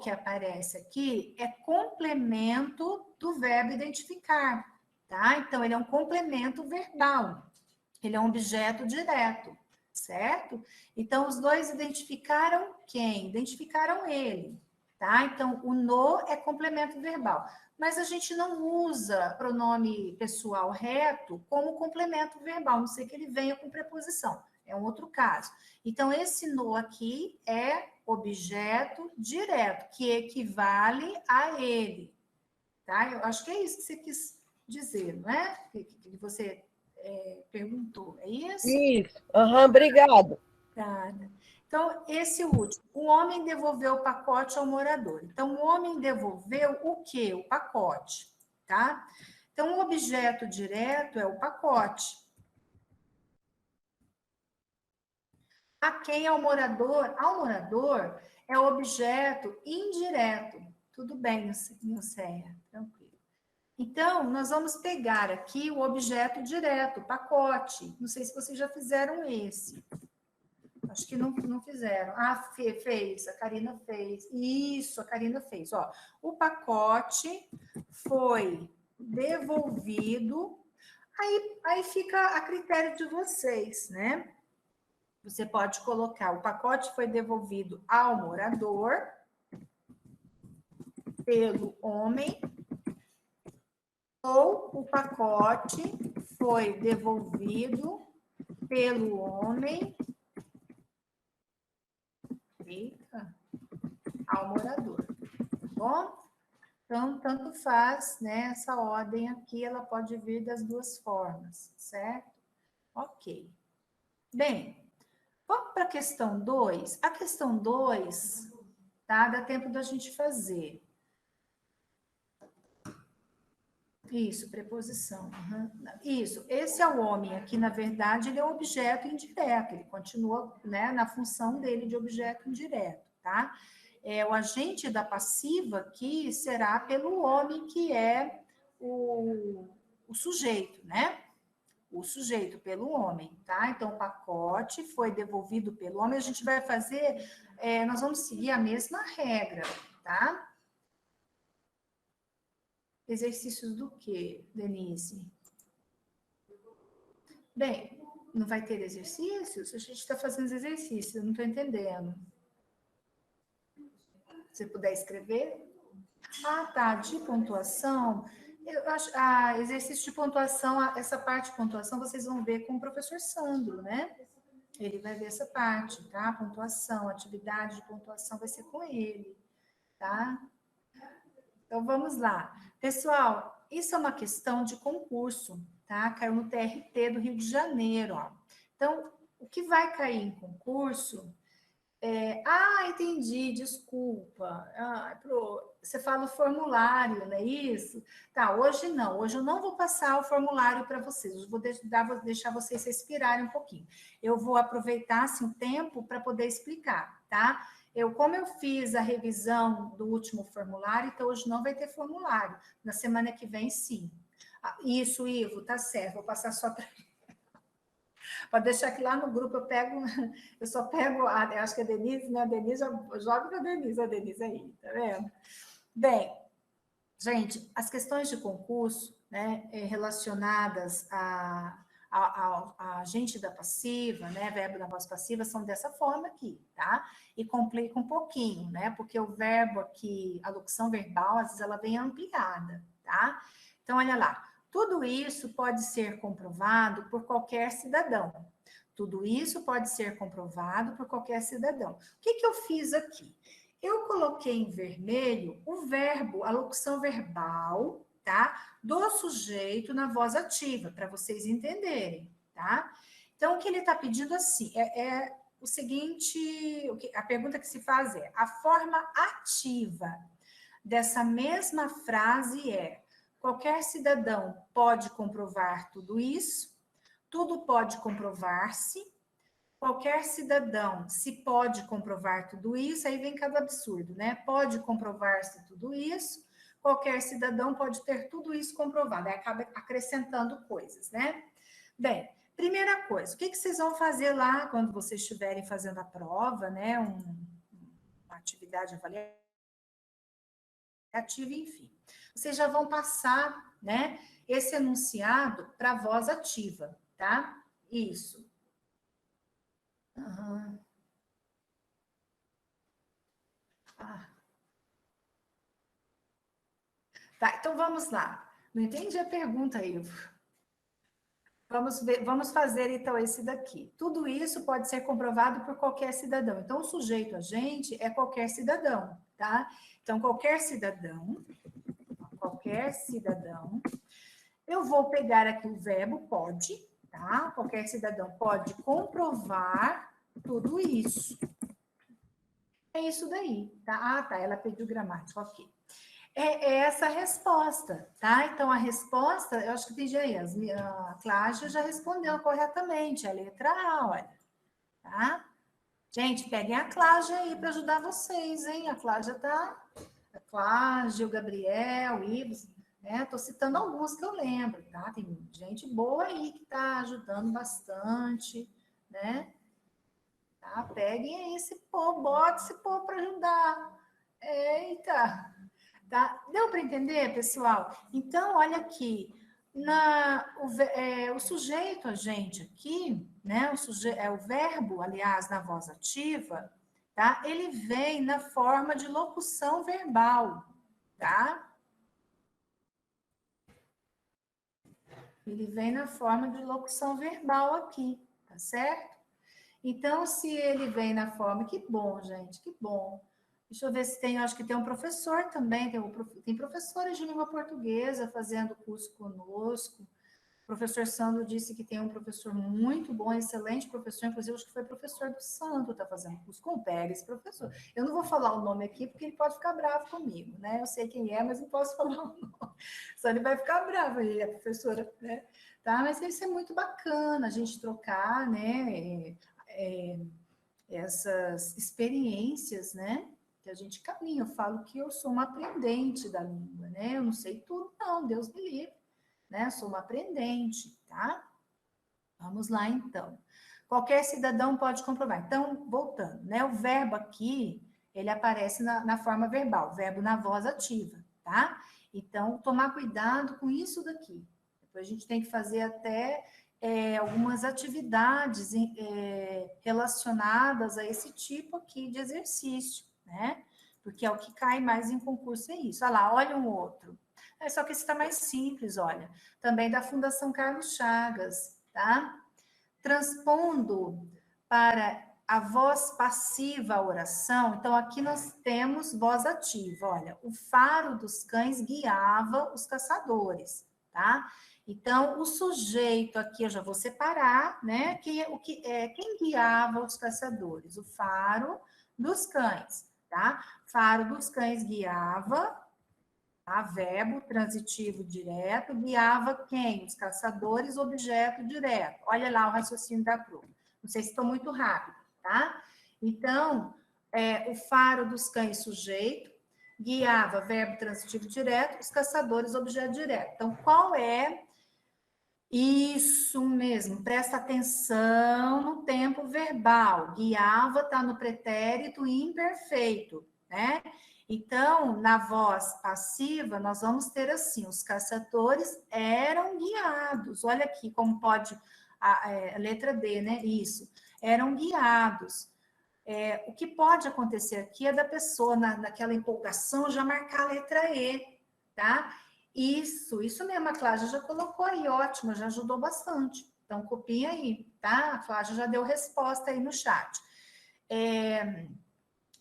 que aparece aqui é complemento do verbo identificar, tá? Então, ele é um complemento verbal. Ele é um objeto direto, certo? Então, os dois identificaram quem? Identificaram ele, tá? Então, o no é complemento verbal. Mas a gente não usa pronome pessoal reto como complemento verbal, a não ser que ele venha com preposição. É um outro caso. Então, esse no aqui é objeto direto, que equivale a ele, tá? Eu acho que é isso que você quis dizer, não é? Que você perguntou, é isso? Isso. Obrigado. Tá. Então, esse último. O homem devolveu o pacote ao morador. Então, o homem devolveu o quê? O pacote, tá? Então, o objeto direto é o pacote. A quem é o morador? Ao morador é o objeto indireto, Tudo bem, Nilceia, tranquilo. Então, nós vamos pegar aqui o objeto direto, o pacote. Não sei se vocês já fizeram esse. Acho que não fizeram. Ah, fez, a Karina fez. Isso, a Karina fez. Ó, o pacote foi devolvido. Aí fica a critério de vocês, né? Você pode colocar, o pacote foi devolvido ao morador pelo homem, ou o pacote foi devolvido pelo homem ao morador, tá bom? Então, tanto faz, né? Essa ordem aqui, ela pode vir das duas formas, certo? Ok. Bem, vamos para a questão 2. A questão 2, tá? Dá tempo da gente fazer. Isso, preposição. Uhum. Isso, esse é o homem aqui, na verdade, ele é um objeto indireto, ele continua, né, na função dele de objeto indireto, tá? O agente da passiva aqui será pelo homem, que é o sujeito, né? O sujeito pelo homem, tá? Então, o pacote foi devolvido pelo homem, a gente vai fazer, nós vamos seguir a mesma regra, tá? Exercícios do quê, Denise? Bem, não vai ter exercícios? A gente está fazendo os exercícios, eu não estou entendendo. Se puder escrever? Ah, tá, de pontuação. Eu acho, exercício de pontuação, essa parte de pontuação vocês vão ver com o professor Sandro, né? Ele vai ver essa parte, tá? Pontuação, atividade de pontuação vai ser com ele, tá? Então, vamos lá. Pessoal, isso é uma questão de concurso, tá? Caiu no TRT do Rio de Janeiro, ó. Então, o que vai cair em concurso entendi, desculpa. Você fala o formulário, não é isso? Tá, hoje não. Hoje eu não vou passar o formulário para vocês. Eu vou deixar vocês respirarem um pouquinho. Eu vou aproveitar assim, o tempo para poder explicar, tá? Como eu fiz a revisão do último formulário, então hoje não vai ter formulário. Na semana que vem, sim. Isso, Ivo, tá certo. Vou passar só para... Pode deixar que lá no grupo eu só pego, eu acho que a Denise, né? A Denise, eu jogo para a Denise aí, tá vendo? Bem, gente, as questões de concurso, né, relacionadas a agente da passiva, né, verbo da voz passiva, são dessa forma aqui, tá? E complica um pouquinho, né? Porque o verbo aqui, a locução verbal, às vezes ela vem ampliada, tá? Então, olha lá. Tudo isso pode ser comprovado por qualquer cidadão. Tudo isso pode ser comprovado por qualquer cidadão. O que eu fiz aqui? Eu coloquei em vermelho o verbo, a locução verbal, tá? Do sujeito na voz ativa, para vocês entenderem, tá? Então, o que ele está pedindo assim, o seguinte, a pergunta que se faz é, a forma ativa dessa mesma frase é: qualquer cidadão pode comprovar tudo isso, tudo pode comprovar-se, qualquer cidadão se pode comprovar tudo isso, aí vem cada absurdo, né? Pode comprovar-se tudo isso, qualquer cidadão pode ter tudo isso comprovado, aí acaba acrescentando coisas, né? Bem, primeira coisa, o que vocês vão fazer lá quando vocês estiverem fazendo a prova, né? Uma atividade avaliativa, enfim. Vocês já vão passar, né, esse enunciado para a voz ativa, tá? Isso. Uhum. Tá, então vamos lá. Não entendi a pergunta, Ivo. Vamos fazer, então, esse daqui. Tudo isso pode ser comprovado por qualquer cidadão. Então, o sujeito agente é qualquer cidadão, tá? Então, qualquer cidadão, eu vou pegar aqui o verbo pode, tá? Qualquer cidadão pode comprovar tudo isso. É isso daí, tá? Ah, tá, ela pediu gramática, ok. É essa a resposta, tá? Então, a resposta, eu acho que tem aí, a Cláudia já respondeu corretamente, a letra A, olha, tá? Gente, peguem a Cláudia aí para ajudar vocês, hein? A Cláudia Cláudio, Gabriel, Ives, né? Estou citando alguns que eu lembro, tá? Tem gente boa aí que está ajudando bastante, né? Tá? Peguem aí esse povo, bote esse povo para ajudar. Eita! Tá? Deu para entender, pessoal? Então, olha aqui, o sujeito, a gente aqui, né? O verbo, aliás, na voz ativa, tá? Ele vem na forma de locução verbal, tá? Ele vem na forma de locução verbal aqui, tá certo? Então, se ele vem na forma, que bom, gente, que bom. Deixa eu ver se tem, acho que tem um professor também, tem professores de língua portuguesa fazendo curso conosco. O professor Sandro disse que tem um professor muito bom, excelente professor, inclusive acho que foi professor do Sandro, está fazendo curso com o Pega, esse professor. Eu não vou falar o nome aqui, porque ele pode ficar bravo comigo, né? Eu sei quem é, mas não posso falar o nome. Só ele vai ficar bravo aí, a professora, né? Tá? Mas isso é muito bacana, a gente trocar, né? Essas experiências, né? Que a gente caminha. Eu falo que eu sou uma aprendente da língua, né? Eu não sei tudo, não, Deus me livre, né? Eu sou uma aprendente, tá? Vamos lá, então. Qualquer cidadão pode comprovar. Então, voltando, né? O verbo aqui, ele aparece na forma verbal, verbo na voz ativa, tá? Então, tomar cuidado com isso daqui. Depois a gente tem que fazer até algumas atividades relacionadas a esse tipo aqui de exercício, né? Porque é o que cai mais em concurso, é isso. Olha lá, olha um outro. Só que esse está mais simples, olha. Também da Fundação Carlos Chagas, tá? Transpondo para a voz passiva a oração, então aqui nós temos voz ativa, olha. O faro dos cães guiava os caçadores, tá? Então, o sujeito aqui, eu já vou separar, né? Quem guiava os caçadores? O faro dos cães, tá? Faro dos cães guiava, tá? Verbo transitivo direto, guiava quem? Os caçadores, objeto direto. Olha lá o raciocínio da Cruz. Não sei se estou muito rápido, tá? Então, o faro dos cães, sujeito, guiava, verbo transitivo direto, os caçadores, objeto direto. Então, qual é? Isso mesmo, presta atenção no tempo verbal. Guiava está no pretérito imperfeito, né? Então, na voz passiva, nós vamos ter assim: os caçadores eram guiados. Olha aqui como pode, a letra D, né? Isso, eram guiados. O que pode acontecer aqui é da pessoa, naquela empolgação, já marcar a letra E, tá? Isso mesmo, a Cláudia já colocou aí, ótimo, já ajudou bastante. Então, copia aí, tá? A Cláudia já deu resposta aí no chat.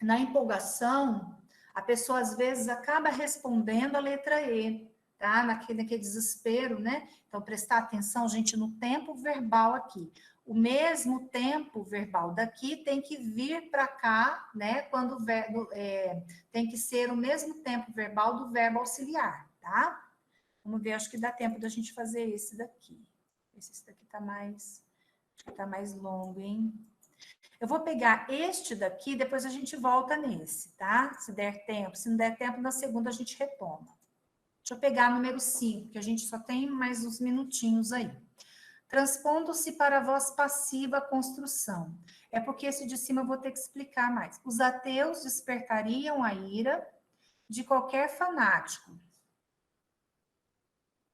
Na empolgação, a pessoa às vezes acaba respondendo a letra E, tá? Naquele desespero, né? Então, prestar atenção, gente, no tempo verbal aqui. O mesmo tempo verbal daqui tem que vir para cá, né? Quando o verbo tem que ser o mesmo tempo verbal do verbo auxiliar, tá? Vamos ver, acho que dá tempo da gente fazer esse daqui. Esse daqui tá mais longo, hein? Eu vou pegar este daqui, depois a gente volta nesse, tá? Se der tempo. Se não der tempo, na segunda a gente retoma. Deixa eu pegar número 5, que a gente só tem mais uns minutinhos aí. Transpondo-se para a voz passiva a construção. É porque esse de cima eu vou ter que explicar mais. Os ateus despertariam a ira de qualquer fanático.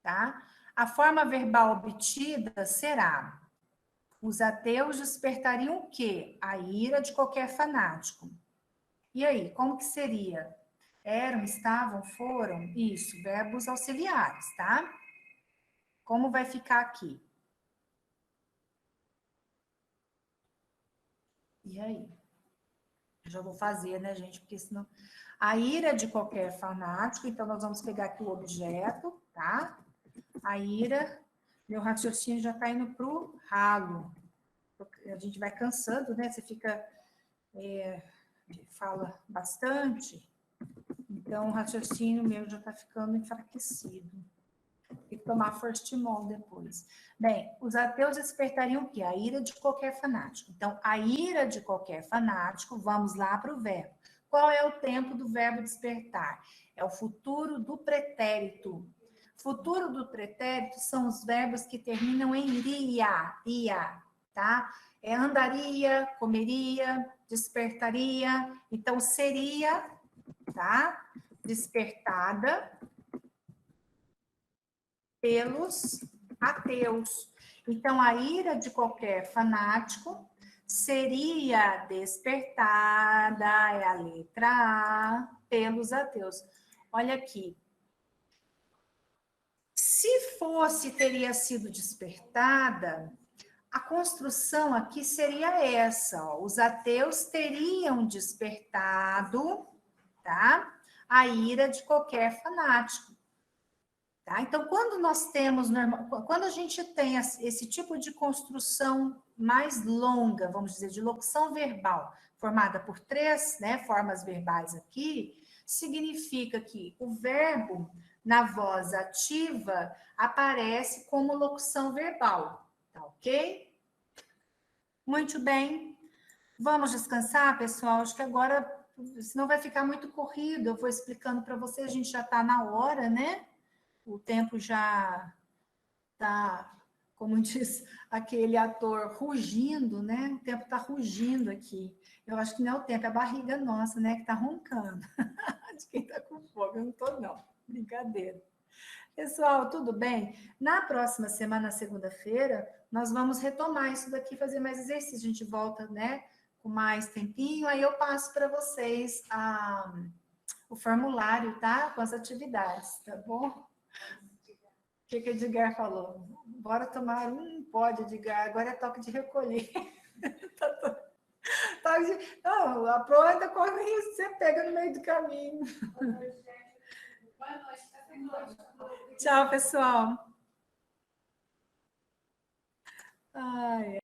Tá? A forma verbal obtida será: os ateus despertariam o quê? A ira de qualquer fanático. E aí, como que seria? Eram, estavam, foram? Isso, verbos auxiliares, tá? Como vai ficar aqui? E aí? Eu já vou fazer, né, gente? Porque senão... A ira de qualquer fanático, então nós vamos pegar aqui o objeto, tá? A ira, meu raciocínio já está indo para o ralo. A gente vai cansando, né? Você fica, fala bastante, então o raciocínio meu já está ficando enfraquecido. Tem que tomar Forstimol depois. Bem, os ateus despertariam o quê? A ira de qualquer fanático. Então, a ira de qualquer fanático, vamos lá para o verbo. Qual é o tempo do verbo despertar? É o futuro do pretérito. Futuro do pretérito são os verbos que terminam em ia, tá? É andaria, comeria, despertaria. Então, seria, tá? Despertada pelos ateus. Então, a ira de qualquer fanático seria despertada, é a letra A, pelos ateus. Olha aqui. Se fosse, teria sido despertada, a construção aqui seria essa, ó. Os ateus teriam despertado, tá? A ira de qualquer fanático. Tá? Então, quando a gente tem esse tipo de construção mais longa, vamos dizer, de locução verbal, formada por 3, né, formas verbais aqui, significa que o verbo na voz ativa aparece como locução verbal, tá ok? Muito bem. Vamos descansar, pessoal? Acho que agora, senão vai ficar muito corrido, eu vou explicando para vocês, a gente já está na hora, né? O tempo já está, como diz aquele ator, rugindo, né? O tempo está rugindo aqui. Eu acho que não é o tempo, é a barriga nossa, né? Que está roncando. De quem está com fome, eu não estou, não. Brincadeira. Pessoal, tudo bem? Na próxima semana, segunda-feira, nós vamos retomar isso daqui, fazer mais exercícios. A gente volta, né? Com mais tempinho, aí eu passo para vocês o formulário, tá? Com as atividades, tá bom? O que o Edgar falou? Bora tomar pode, Edgar, agora é toque de recolher. Não, a prova ainda corre risco, você pega no meio do caminho. Tchau, pessoal. Ai,